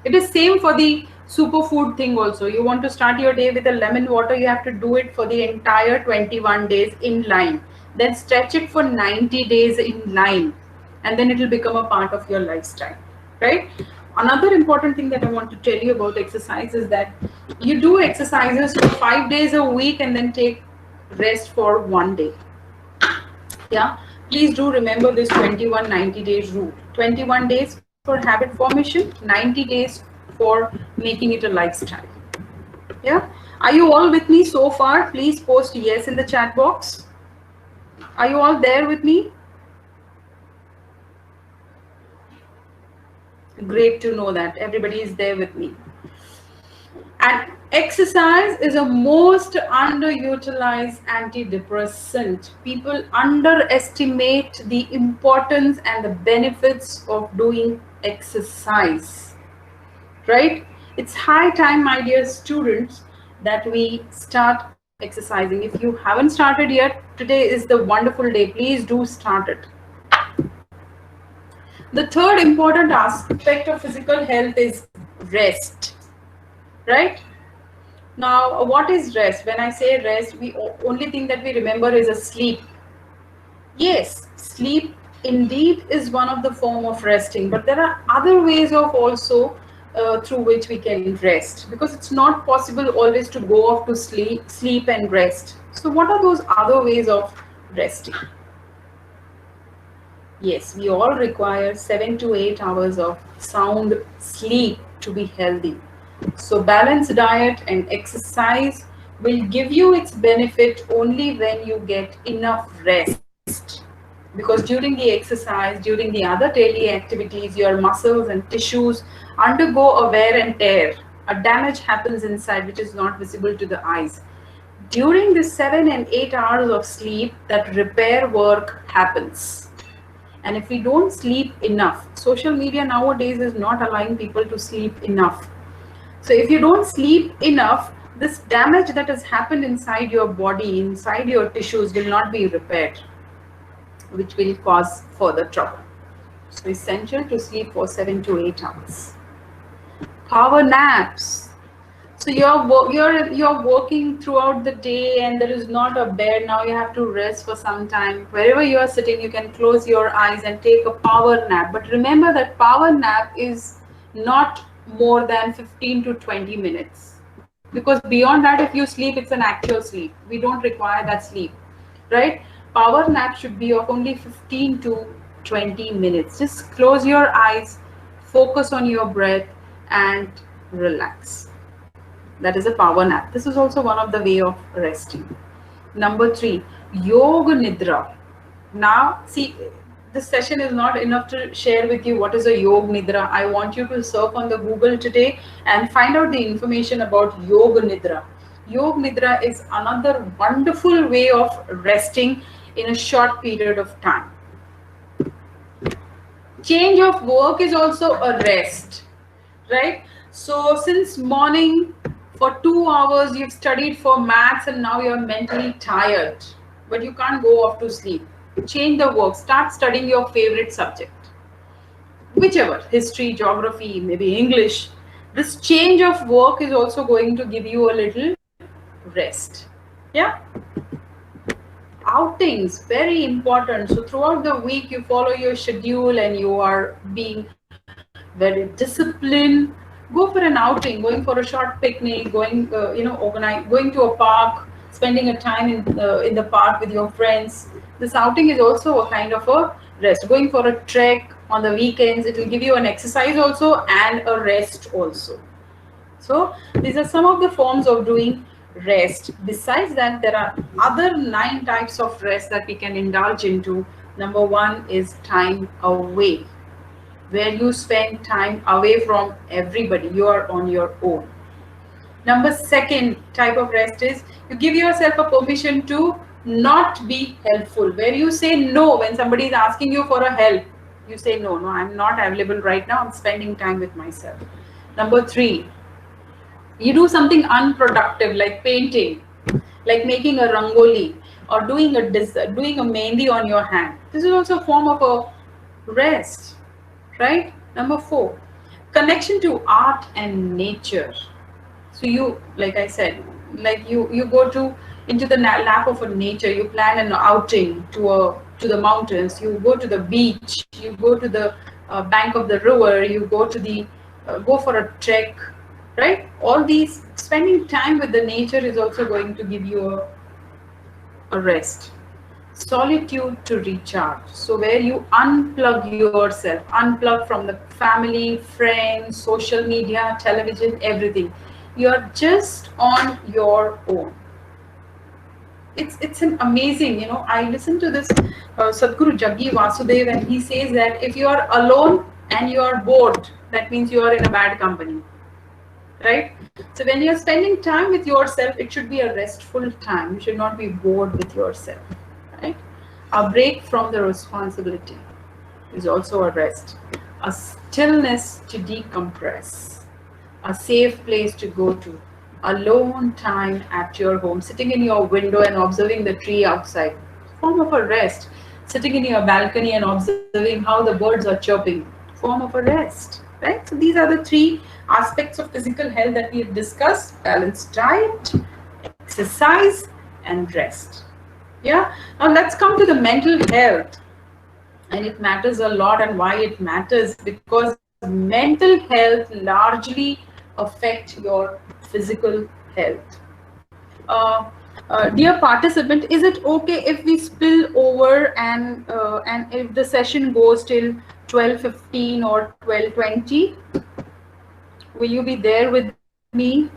It is same for the superfood thing also. You want to start your day with a lemon water, you have to do it for the entire 21 days in line. Then stretch it for 90 days in line, and then it will become a part of your lifestyle, right? Another important thing that I want to tell you about exercise is that you do exercises for 5 days a week and then take rest for 1 day. Yeah, please do remember this 21-90 days rule. 21 days for habit formation, 90 days for making it a lifestyle. Yeah, are you all with me so far? Please post yes in the chat box. Are you all there with me? Great to know that everybody is there with me. And exercise is a most underutilized antidepressant. People underestimate the importance and the benefits of doing exercise, right? It's high time, my dear students, that we start exercising. If you haven't started yet, today is the wonderful day. Please do start it. The third important aspect of physical health is rest, right? Now, what is rest? When I say rest, the only thing that we remember is a sleep. Yes, sleep indeed is one of the form of resting, but there are other ways of also through which we can rest, because it's not possible always to go off to sleep and rest. So what are those other ways of resting? Yes, we all require 7 to 8 hours of sound sleep to be healthy. So balanced diet and exercise will give you its benefit only when you get enough rest. Because during the exercise, during the other daily activities, your muscles and tissues undergo a wear and tear. A damage happens inside which is not visible to the eyes. During the 7 and 8 hours of sleep, that repair work happens. And if we don't sleep enough, social media nowadays is not allowing people to sleep enough. So if you don't sleep enough, this damage that has happened inside your body, inside your tissues, will not be repaired, which will cause further trouble. So essential to sleep for 7 to 8 hours. Power naps. So you're working throughout the day and there is not a bed. Now you have to rest for some time. Wherever you are sitting, you can close your eyes and take a power nap. But remember that power nap is not more than 15 to 20 minutes. Because beyond that, if you sleep, it's an actual sleep. We don't require that sleep, right? Power nap should be of only 15 to 20 minutes. Just close your eyes, focus on your breath and relax. That is a power nap. This is also one of the way of resting. Number 3, Yoga Nidra. Now, see, this session is not enough to share with you what is a Yoga Nidra. I want you to surf on the Google today and find out the information about Yoga Nidra. Yoga Nidra is another wonderful way of resting in a short period of time. Change of work is also a rest, right? So since morning, for 2 hours you've studied for maths and now you're mentally tired, but you can't go off to sleep. Change the work, start studying your favorite subject, whichever, history, geography, maybe English. This change of work is also going to give you a little rest. Yeah. Outings, very important. So throughout the week you follow your schedule and you are being very disciplined. Go for an outing, going for a short picnic, going going to a park, spending a time in the park with your friends. This outing is also a kind of a rest. Going for a trek on the weekends, it will give you an exercise also and a rest also. So these are some of the forms of doing rest. Besides that, there are other 9 types of rest that we can indulge into. Number 1 is time away, where you spend time away from everybody. You are on your own. Number 2 type of rest is you give yourself a permission to not be helpful, where you say no when somebody is asking you for a help. You say no, I'm not available right now. I'm spending time with myself. Number 3, you do something unproductive like painting, like making a rangoli or doing a mehndi on your hand. This is also a form of a rest, right? Number 4, connection to art and nature. So you, like I said, like you go into the lap of a nature. You plan an outing to the mountains. You go to the beach. You go to the bank of the river. You go to the go for a trek, right? All these, spending time with the nature is also going to give you a rest. Solitude to recharge. So where you unplug yourself, unplug from the family, friends, social media, television, everything. You're just on your own. It's an amazing, I listen to this Sadhguru Jaggi Vasudev, and he says that if you are alone and you are bored, that means you are in a bad company, right? So when you're spending time with yourself, it should be a restful time. You should not be bored with yourself, right? A break from the responsibility is also a rest. A stillness to decompress. A safe place to go to. Alone time at your home, sitting in your window and observing the tree outside, form of a rest. Sitting in your balcony and observing how the birds are chirping, form of a rest, right? So these are the 3 aspects of physical health that we have discussed: balanced diet, exercise, and rest. Yeah. Now let's come to the mental health, and it matters a lot. And why it matters? Because mental health largely affect your physical health. Dear participant, is it okay if we spill over and if the session goes till 12:15 or 12:20? Will you be there with me?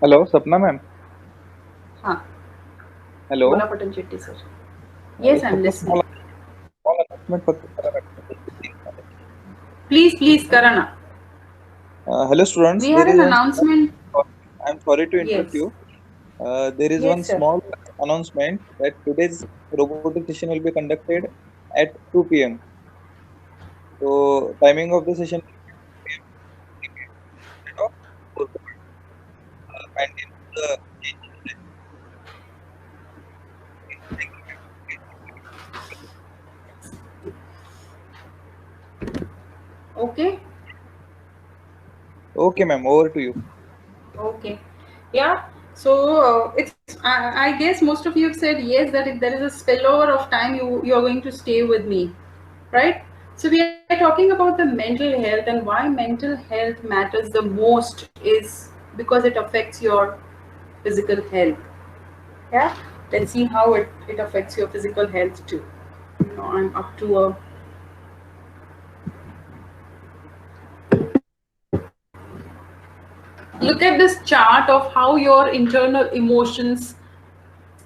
Hello, Sapna ma'am. Huh. Hello. Bola Patil Chetty sir. Yes, I'm listening. Please, Karana. Hello students. We have an announcement. I'm sorry to interrupt Yes. you. There is one Yes, sir. small announcement that today's robotic session will be conducted at 2 p.m. So timing of the session will be 2 p.m. instead of 4 p.m. Kindly note the change in the thank you, ma'am. Okay. Okay, ma'am. Over to you. Okay. Yeah. So I guess most of you have said yes, that if there is a spillover of time, you're going to stay with me, right? So we are talking about the mental health, and why mental health matters the most is because it affects your physical health. Yeah. Let's see how it affects your physical health too. I'm up to a look at this chart of how your internal emotions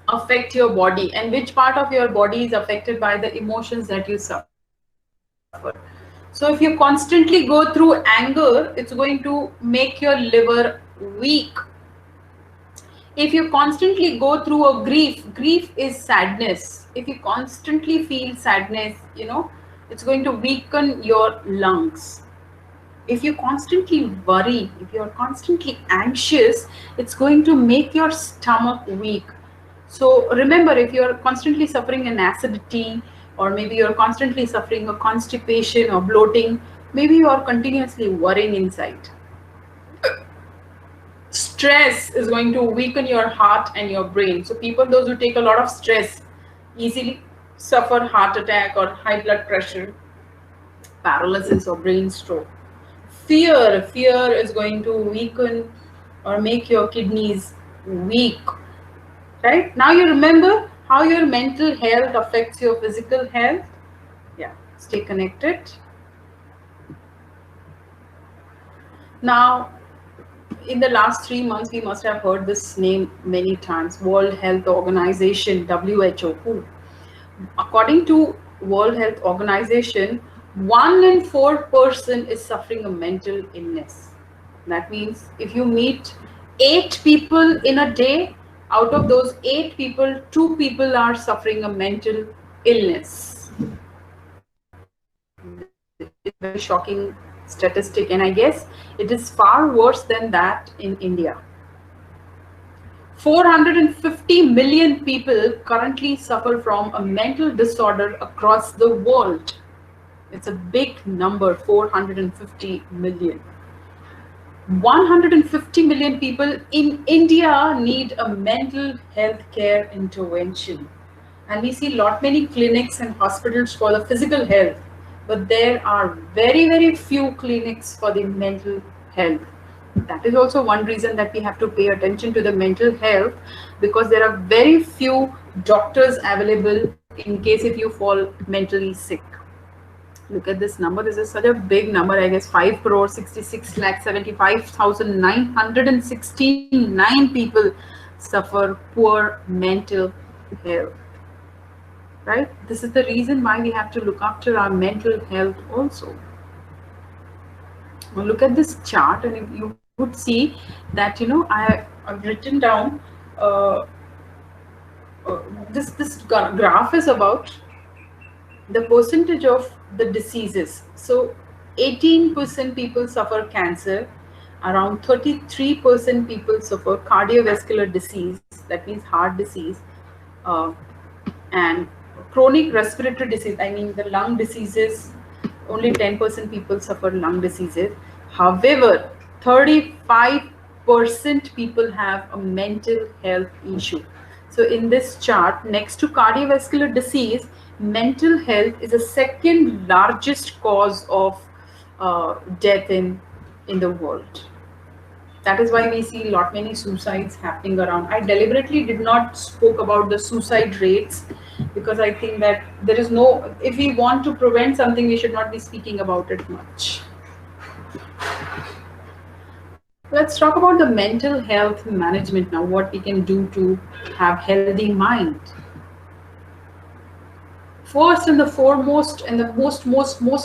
affect your body and which part of your body is affected by the emotions that you suffer. So if you constantly go through anger, it's going to make your liver weak. If you constantly go through a grief is sadness. If you constantly feel sadness, it's going to weaken your lungs. If you constantly worry, if you're constantly anxious, it's going to make your stomach weak. So remember, if you're constantly suffering an acidity, or maybe you're constantly suffering a constipation or bloating, maybe you are continuously worrying inside. Stress is going to weaken your heart and your brain. So people, those who take a lot of stress, easily suffer heart attack or high blood pressure, paralysis or brain stroke. Fear is going to weaken or make your kidneys weak. Right? Now you remember how your mental health affects your physical health. Yeah, stay connected. Now, in the last 3 months, we must have heard this name many times, World Health Organization, WHO. Who, according to World Health Organization, 1 in 4 person is suffering a mental illness. That means if you meet 8 people in a day, out of those 8 people, 2 people are suffering a mental illness. It's a very shocking statistic, and I guess it is far worse than that in India. 450 million people currently suffer from a mental disorder across the world. It's a big number, 450 million. 150 million people in India need a mental health care intervention. And we see many clinics and hospitals for the physical health, but there are very, very few clinics for the mental health. That is also one reason that we have to pay attention to the mental health, because there are very few doctors available in case if you fall mentally sick. Look at this number. This is such a big number. I guess 5 crore 66 lakh 75,969 people suffer poor mental health. Right? This is the reason why we have to look after our mental health also. Well, look at this chart, and you would see that I've written down this graph is about the percentage of the diseases. So 18% people suffer cancer, around 33% people suffer cardiovascular disease, that means heart disease, and chronic respiratory disease, I mean the lung diseases. Only 10% people suffer lung diseases. However, 35% people have a mental health issue. So in this chart, next to cardiovascular disease, mental health is the second largest cause of death in the world. That is why we see many suicides happening around. I deliberately did not spoke about the suicide rates, because I think that there is no, if we want to prevent something, we should not be speaking about it much. Let's talk about the mental health management now, what we can do to have healthy mind. First and the foremost and the most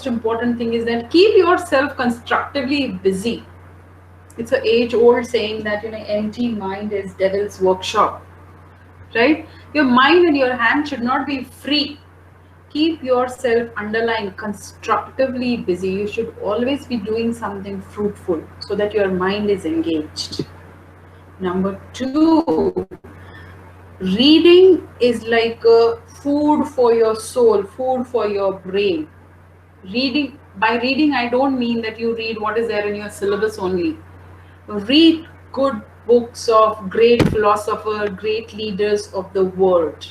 important thing is that keep yourself constructively busy. It's an age-old saying that empty mind is devil's workshop, right? Your mind and your hand should not be free. Keep yourself underlined constructively busy. You should always be doing something fruitful so that your mind is engaged. Number 2, reading is like a food for your soul, food for your brain. By reading, I don't mean that you read what is there in your syllabus only. Read good books of great philosophers, great leaders of the world,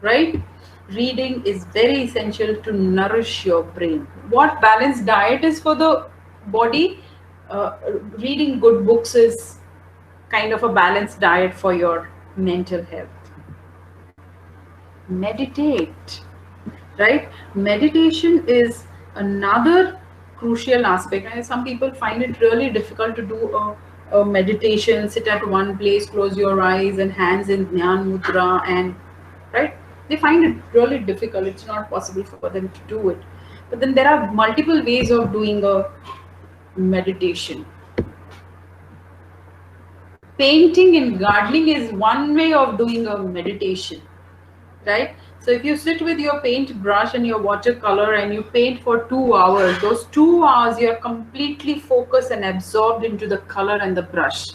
right? Reading is very essential to nourish your brain. What balanced diet is for the body? Reading good books is kind of a balanced diet for your mental health. Meditate, right? Meditation is another crucial aspect. And some people find it really difficult to do a meditation, sit at one place, close your eyes and hands in Jnana Mudra, and right? They find it really difficult. It's not possible for them to do it. But then there are multiple ways of doing a meditation. Painting and gardening is one way of doing a meditation, right? So if you sit with your paintbrush and your watercolor and you paint for 2 hours, those 2 hours you're completely focused and absorbed into the color and the brush.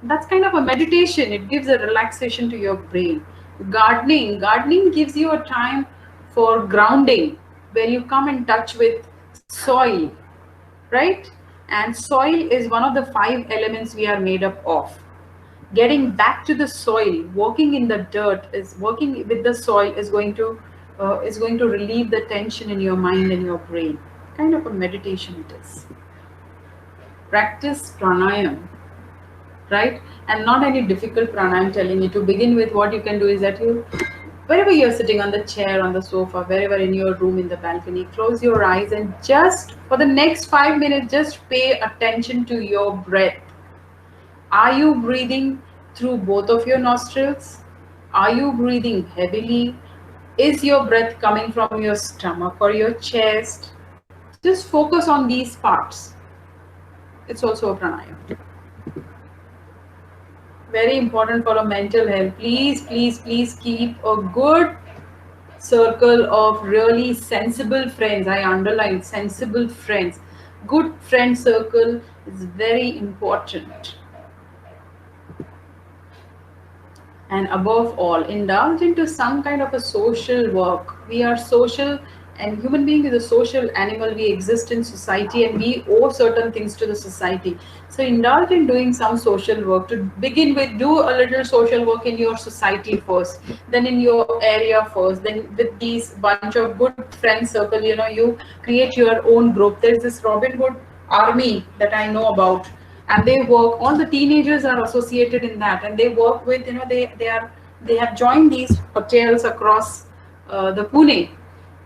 That's kind of a meditation. It gives a relaxation to your brain. Gardening gives you a time for grounding, where you come in touch with soil, right? And soil is one of the 5 elements we are made up of. Getting back to the soil, working in the dirt, working with the soil is going to relieve the tension in your mind and your brain. Kind of a meditation it is. Practice pranayama, right? And not any difficult pranayama. Telling you to begin with, what you can do is that wherever you're sitting, on the chair, on the sofa, wherever in your room, in the balcony, close your eyes and just for the next 5 minutes, just pay attention to your breath. Are you breathing through both of your nostrils? Are you breathing heavily? Is your breath coming from your stomach or your chest? Just focus on these parts. It's also a pranayama. Very important for a mental health. Please, please, please keep a good circle of really sensible friends. I underline sensible friends. Good friend circle is very important. And above all, indulge into some kind of a social work. We are social, and human being is a social animal. We exist in society and we owe certain things to the society. So indulge in doing some social work. To begin with, do a little social work in your society first, then in your area first, then with these bunch of good friend circle, you create your own group. There's this Robin Hood army that I know about, and they work, all the teenagers are associated in that, and they work with, they have joined these hotels across the Pune,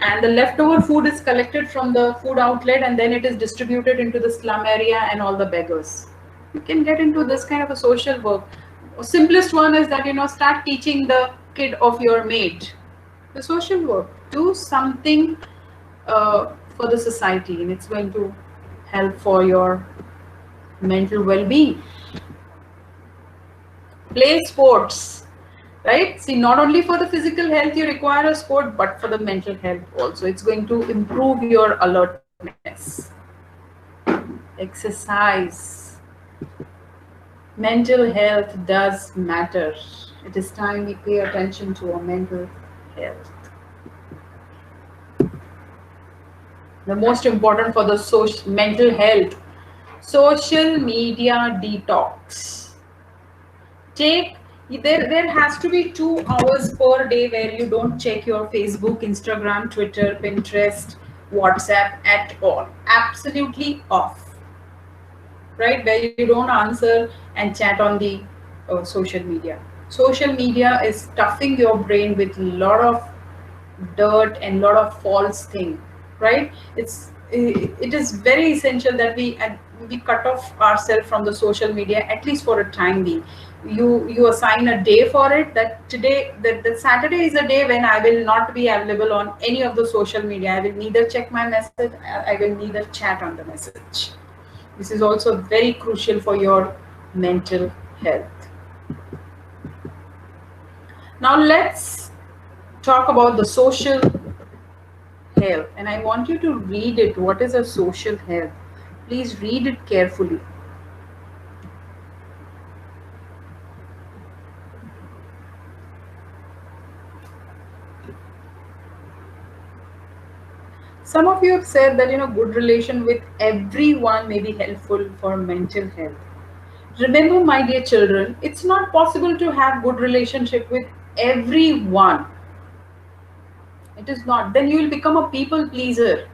and the leftover food is collected from the food outlet and then it is distributed into the slum area and all the beggars. You can get into this kind of a social work. Simplest one is that, start teaching the kid of your mate the social work. Do something for the society, and it's going to help for your mental well-being. Play sports, right? See, not only for the physical health you require a sport, but for the mental health also. It's going to improve your alertness. Exercise. Mental health does matter. It is time we pay attention to our mental health. The most important for the mental health, social media detox. There has to be 2 hours per day where you don't check your Facebook, Instagram, Twitter, Pinterest, WhatsApp at all. Absolutely off, right? Where you don't answer and chat on the social media. Social media is stuffing your brain with a lot of dirt and a lot of false thing, right? It is very essential that we cut off ourselves from the social media, at least for a time being. You assign a day for it, that today, that Saturday is a day when I will not be available on any of the social media. I will neither check my message, I will neither chat on the message. This is also very crucial for your mental health. Now let's talk about the social health, and I want you to read it. What is a social health? Please read it carefully. Some of you have said that good relation with everyone may be helpful for mental health. Remember, my dear children, it's not possible to have good relationship with everyone. It is not. Then you will become a people pleaser.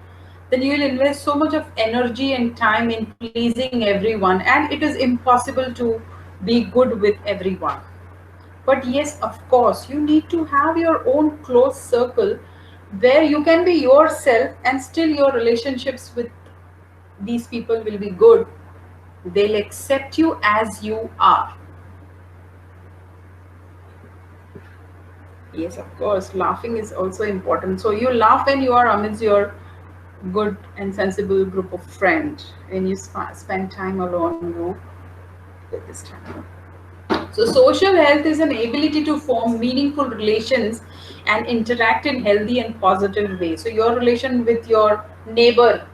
Then you will invest so much of energy and time in pleasing everyone, and it is impossible to be good with everyone. But yes, of course, you need to have your own close circle where you can be yourself and still your relationships with these people will be good. They'll accept you as you are. Yes, of course, laughing is also important. So you laugh when you are amidst your good and sensible group of friends, when you spend time alone, with this time. So social health is an ability to form meaningful relations and interact in healthy and positive ways. So your relation with your neighbor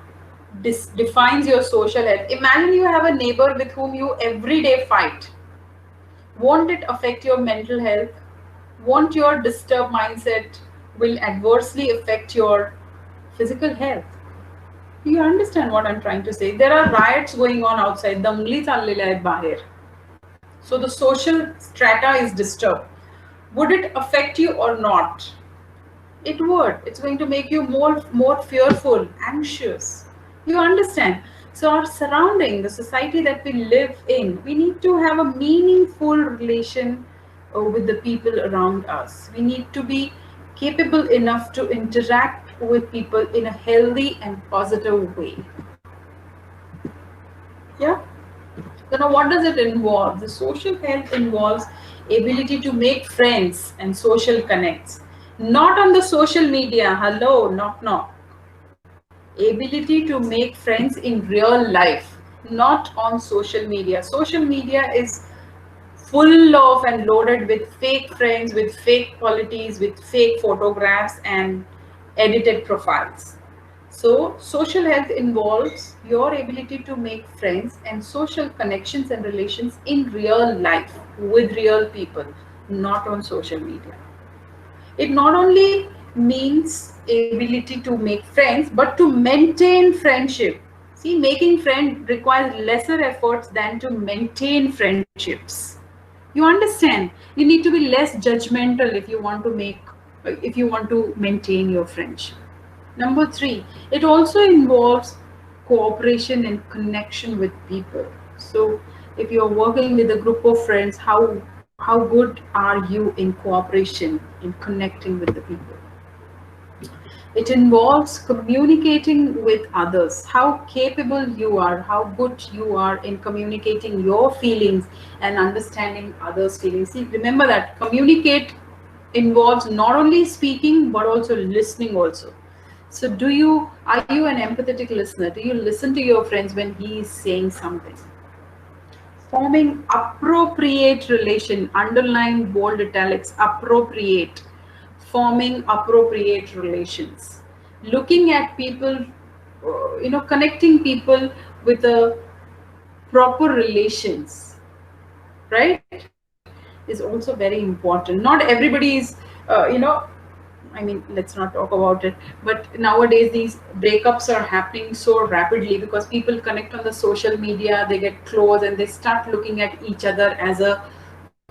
defines your social health. Imagine you have a neighbor with whom you every day fight. Won't it affect your mental health? Won't your disturbed mindset will adversely affect your physical health? You understand what I'm trying to say? There are riots going on outside. Damli challela hai bahir. So the social strata is disturbed. Would it affect you or not? It would. It's going to make you more fearful, anxious. You understand? So our surrounding, the society that we live in, we need to have a meaningful relation with the people around us. We need to be capable enough to interact with people in a healthy and positive way. Yeah? So now what does it involve? The social health involves ability to make friends and social connects. Not on the social media, hello, knock knock. Ability to make friends in real life, not on social media. Social media is full of and loaded with fake friends, with fake qualities, with fake photographs and edited profiles. So social health involves your ability to make friends and social connections and relations in real life with real people, not on social media. It not only means ability to make friends, but to maintain friendship. See, making friends requires lesser efforts than to maintain friendships. You understand? You need to be less judgmental if you want to maintain your friendship. Number 3, it also involves cooperation and connection with people. So if you're working with a group of friends, how good are you in cooperation, in connecting with the people? It involves communicating with others, how capable you are, how good you are in communicating your feelings and understanding others' feelings. See, remember that communicate involves not only speaking but also listening also. So are you an empathetic listener? Do you listen to your friends when he is saying something? Forming appropriate relation, underline bold italics, appropriate. Forming appropriate relations. Looking at people, connecting people with a proper relations, right? Is also very important. Not everybody is, let's not talk about it, but nowadays these breakups are happening so rapidly because people connect on the social media, they get close and they start looking at each other as a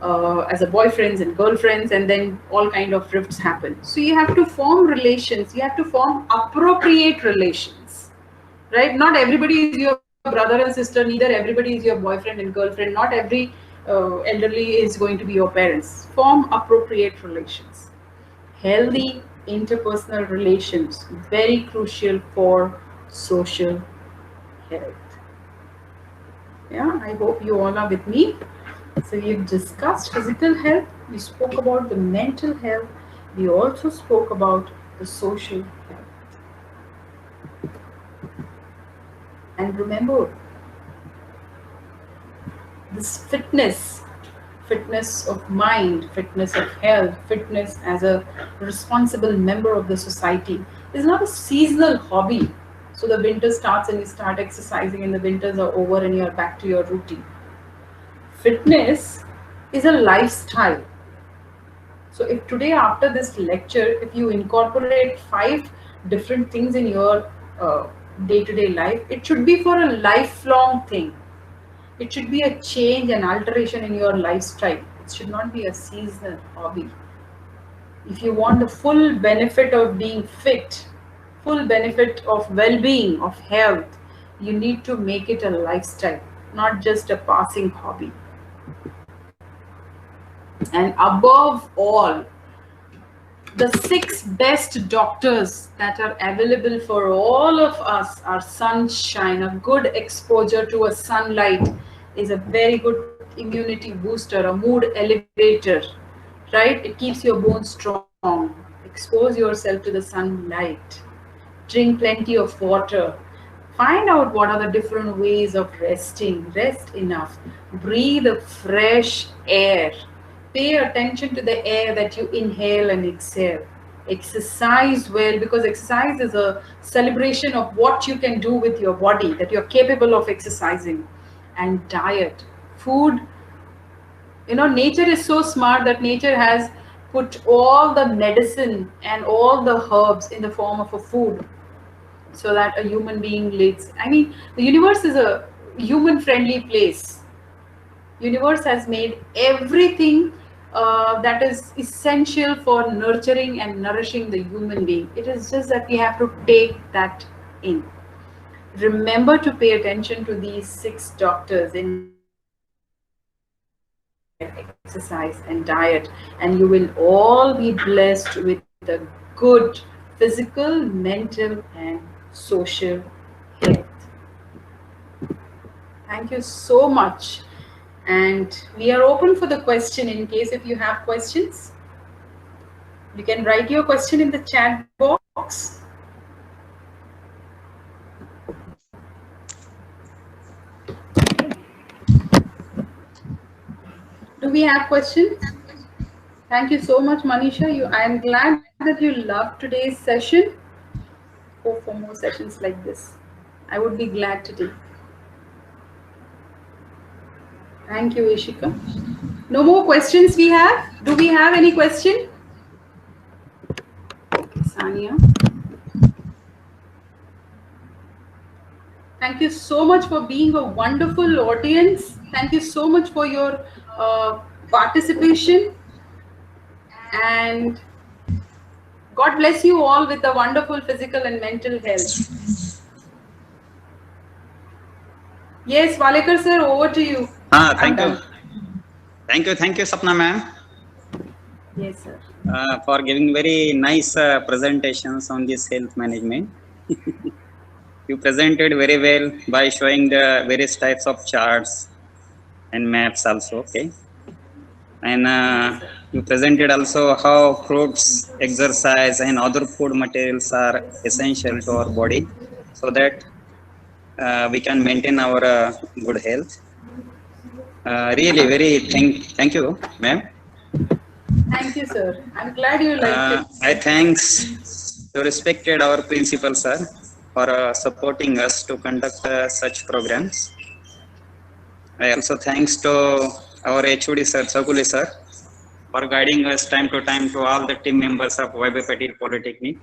boyfriends and girlfriends, and then all kind of rifts happen. So you have to form relations, you have to form appropriate relations, right? Not everybody is your brother and sister, neither everybody is your boyfriend and girlfriend, not every elderly is going to be your parents. Form appropriate relations. Healthy interpersonal relations, very crucial for social health. Yeah, I hope you all are with me. So we've discussed physical health, we spoke about the mental health, we also spoke about the social health. And remember, this fitness of mind, fitness of health, fitness as a responsible member of the society is not a seasonal hobby. So the winter starts and you start exercising, and the winters are over and you're back to your routine. Fitness is a lifestyle. So if today after this lecture, if you incorporate 5 different things in your day-to-day life, it should be for a lifelong thing. It should be a change and alteration in your lifestyle. It should not be a seasonal hobby. If you want the full benefit of being fit, full benefit of well-being, of health, you need to make it a lifestyle, not just a passing hobby. And above all, the 6 best doctors that are available for all of us are sunshine. A good exposure to a sunlight is a very good immunity booster, a mood elevator, right? It keeps your bones strong. Expose yourself to the sunlight. Drink plenty of water. Find out what are the different ways of resting. Rest enough. Breathe a fresh air. Pay attention to the air that you inhale and exhale. Exercise well, because exercise is a celebration of what you can do with your body, that you're capable of exercising. And diet. Food, nature is so smart that nature has put all the medicine and all the herbs in the form of a food so that a human being lives. I mean, the universe is a human-friendly place. Universe has made everything that is essential for nurturing and nourishing the human being. It is just that we have to take that in. Remember to pay attention to these 6 doctors in exercise and diet, and you will all be blessed with a good physical, mental, and social health. Thank you so much. And we are open for the question. In case if you have questions, you can write your question in the chat box. Do we have questions? Thank you so much, Manisha. I am glad that you loved today's session. Hope for more sessions like this. I would be glad to take. Thank you, Ishika. No more questions we have? Do we have any question? Sania. Thank you so much for being a wonderful audience. Thank you so much for your participation. And God bless you all with the wonderful physical and mental health. Yes, Walekar sir, over to you. Thank you. Thank you, Sapna ma'am. Yes, sir. For giving very nice presentations on this health management. You presented very well by showing the various types of charts and maps also, okay. And you presented also how fruits, exercise, and other food materials are essential to our body, so that we can maintain our good health. Really, very thank you, ma'am. Thank you, sir. I'm glad you liked it. I thanks to respected our principal, sir, for supporting us to conduct such programs. I also thanks to our HOD, sir, Sakuli, sir, for guiding us time to time to all the team members of Patil Polytechnic.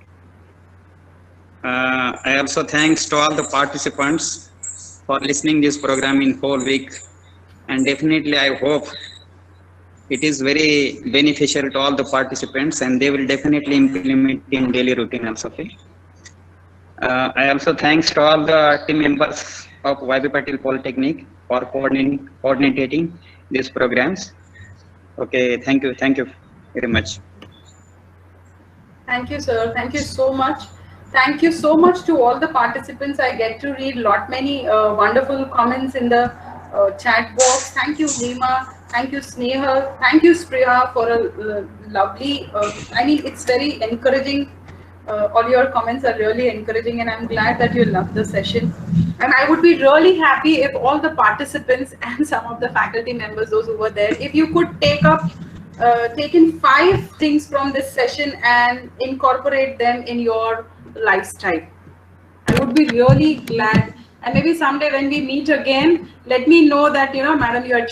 I also thanks to all the participants for listening this program in whole week, and definitely I hope it is very beneficial to all the participants, and they will definitely implement in daily routine also. Okay. I also thanks to all the team members of Patil Polytechnic for coordinating these programs. Okay, thank you very much. Thank you, sir. Thank you so much. Thank you so much to all the participants. I get to read many wonderful comments in the chat box. Thank you, Neema. Thank you, Sneha. Thank you, Spriya, for a lovely. I mean, it's very encouraging. All your comments are really encouraging, and I'm glad that you loved the session. And I would be really happy if all the participants and some of the faculty members, those who were there, if you could take in 5 things from this session and incorporate them in your lifestyle. I would be really glad. And maybe someday when we meet again, let me know that, madam, you had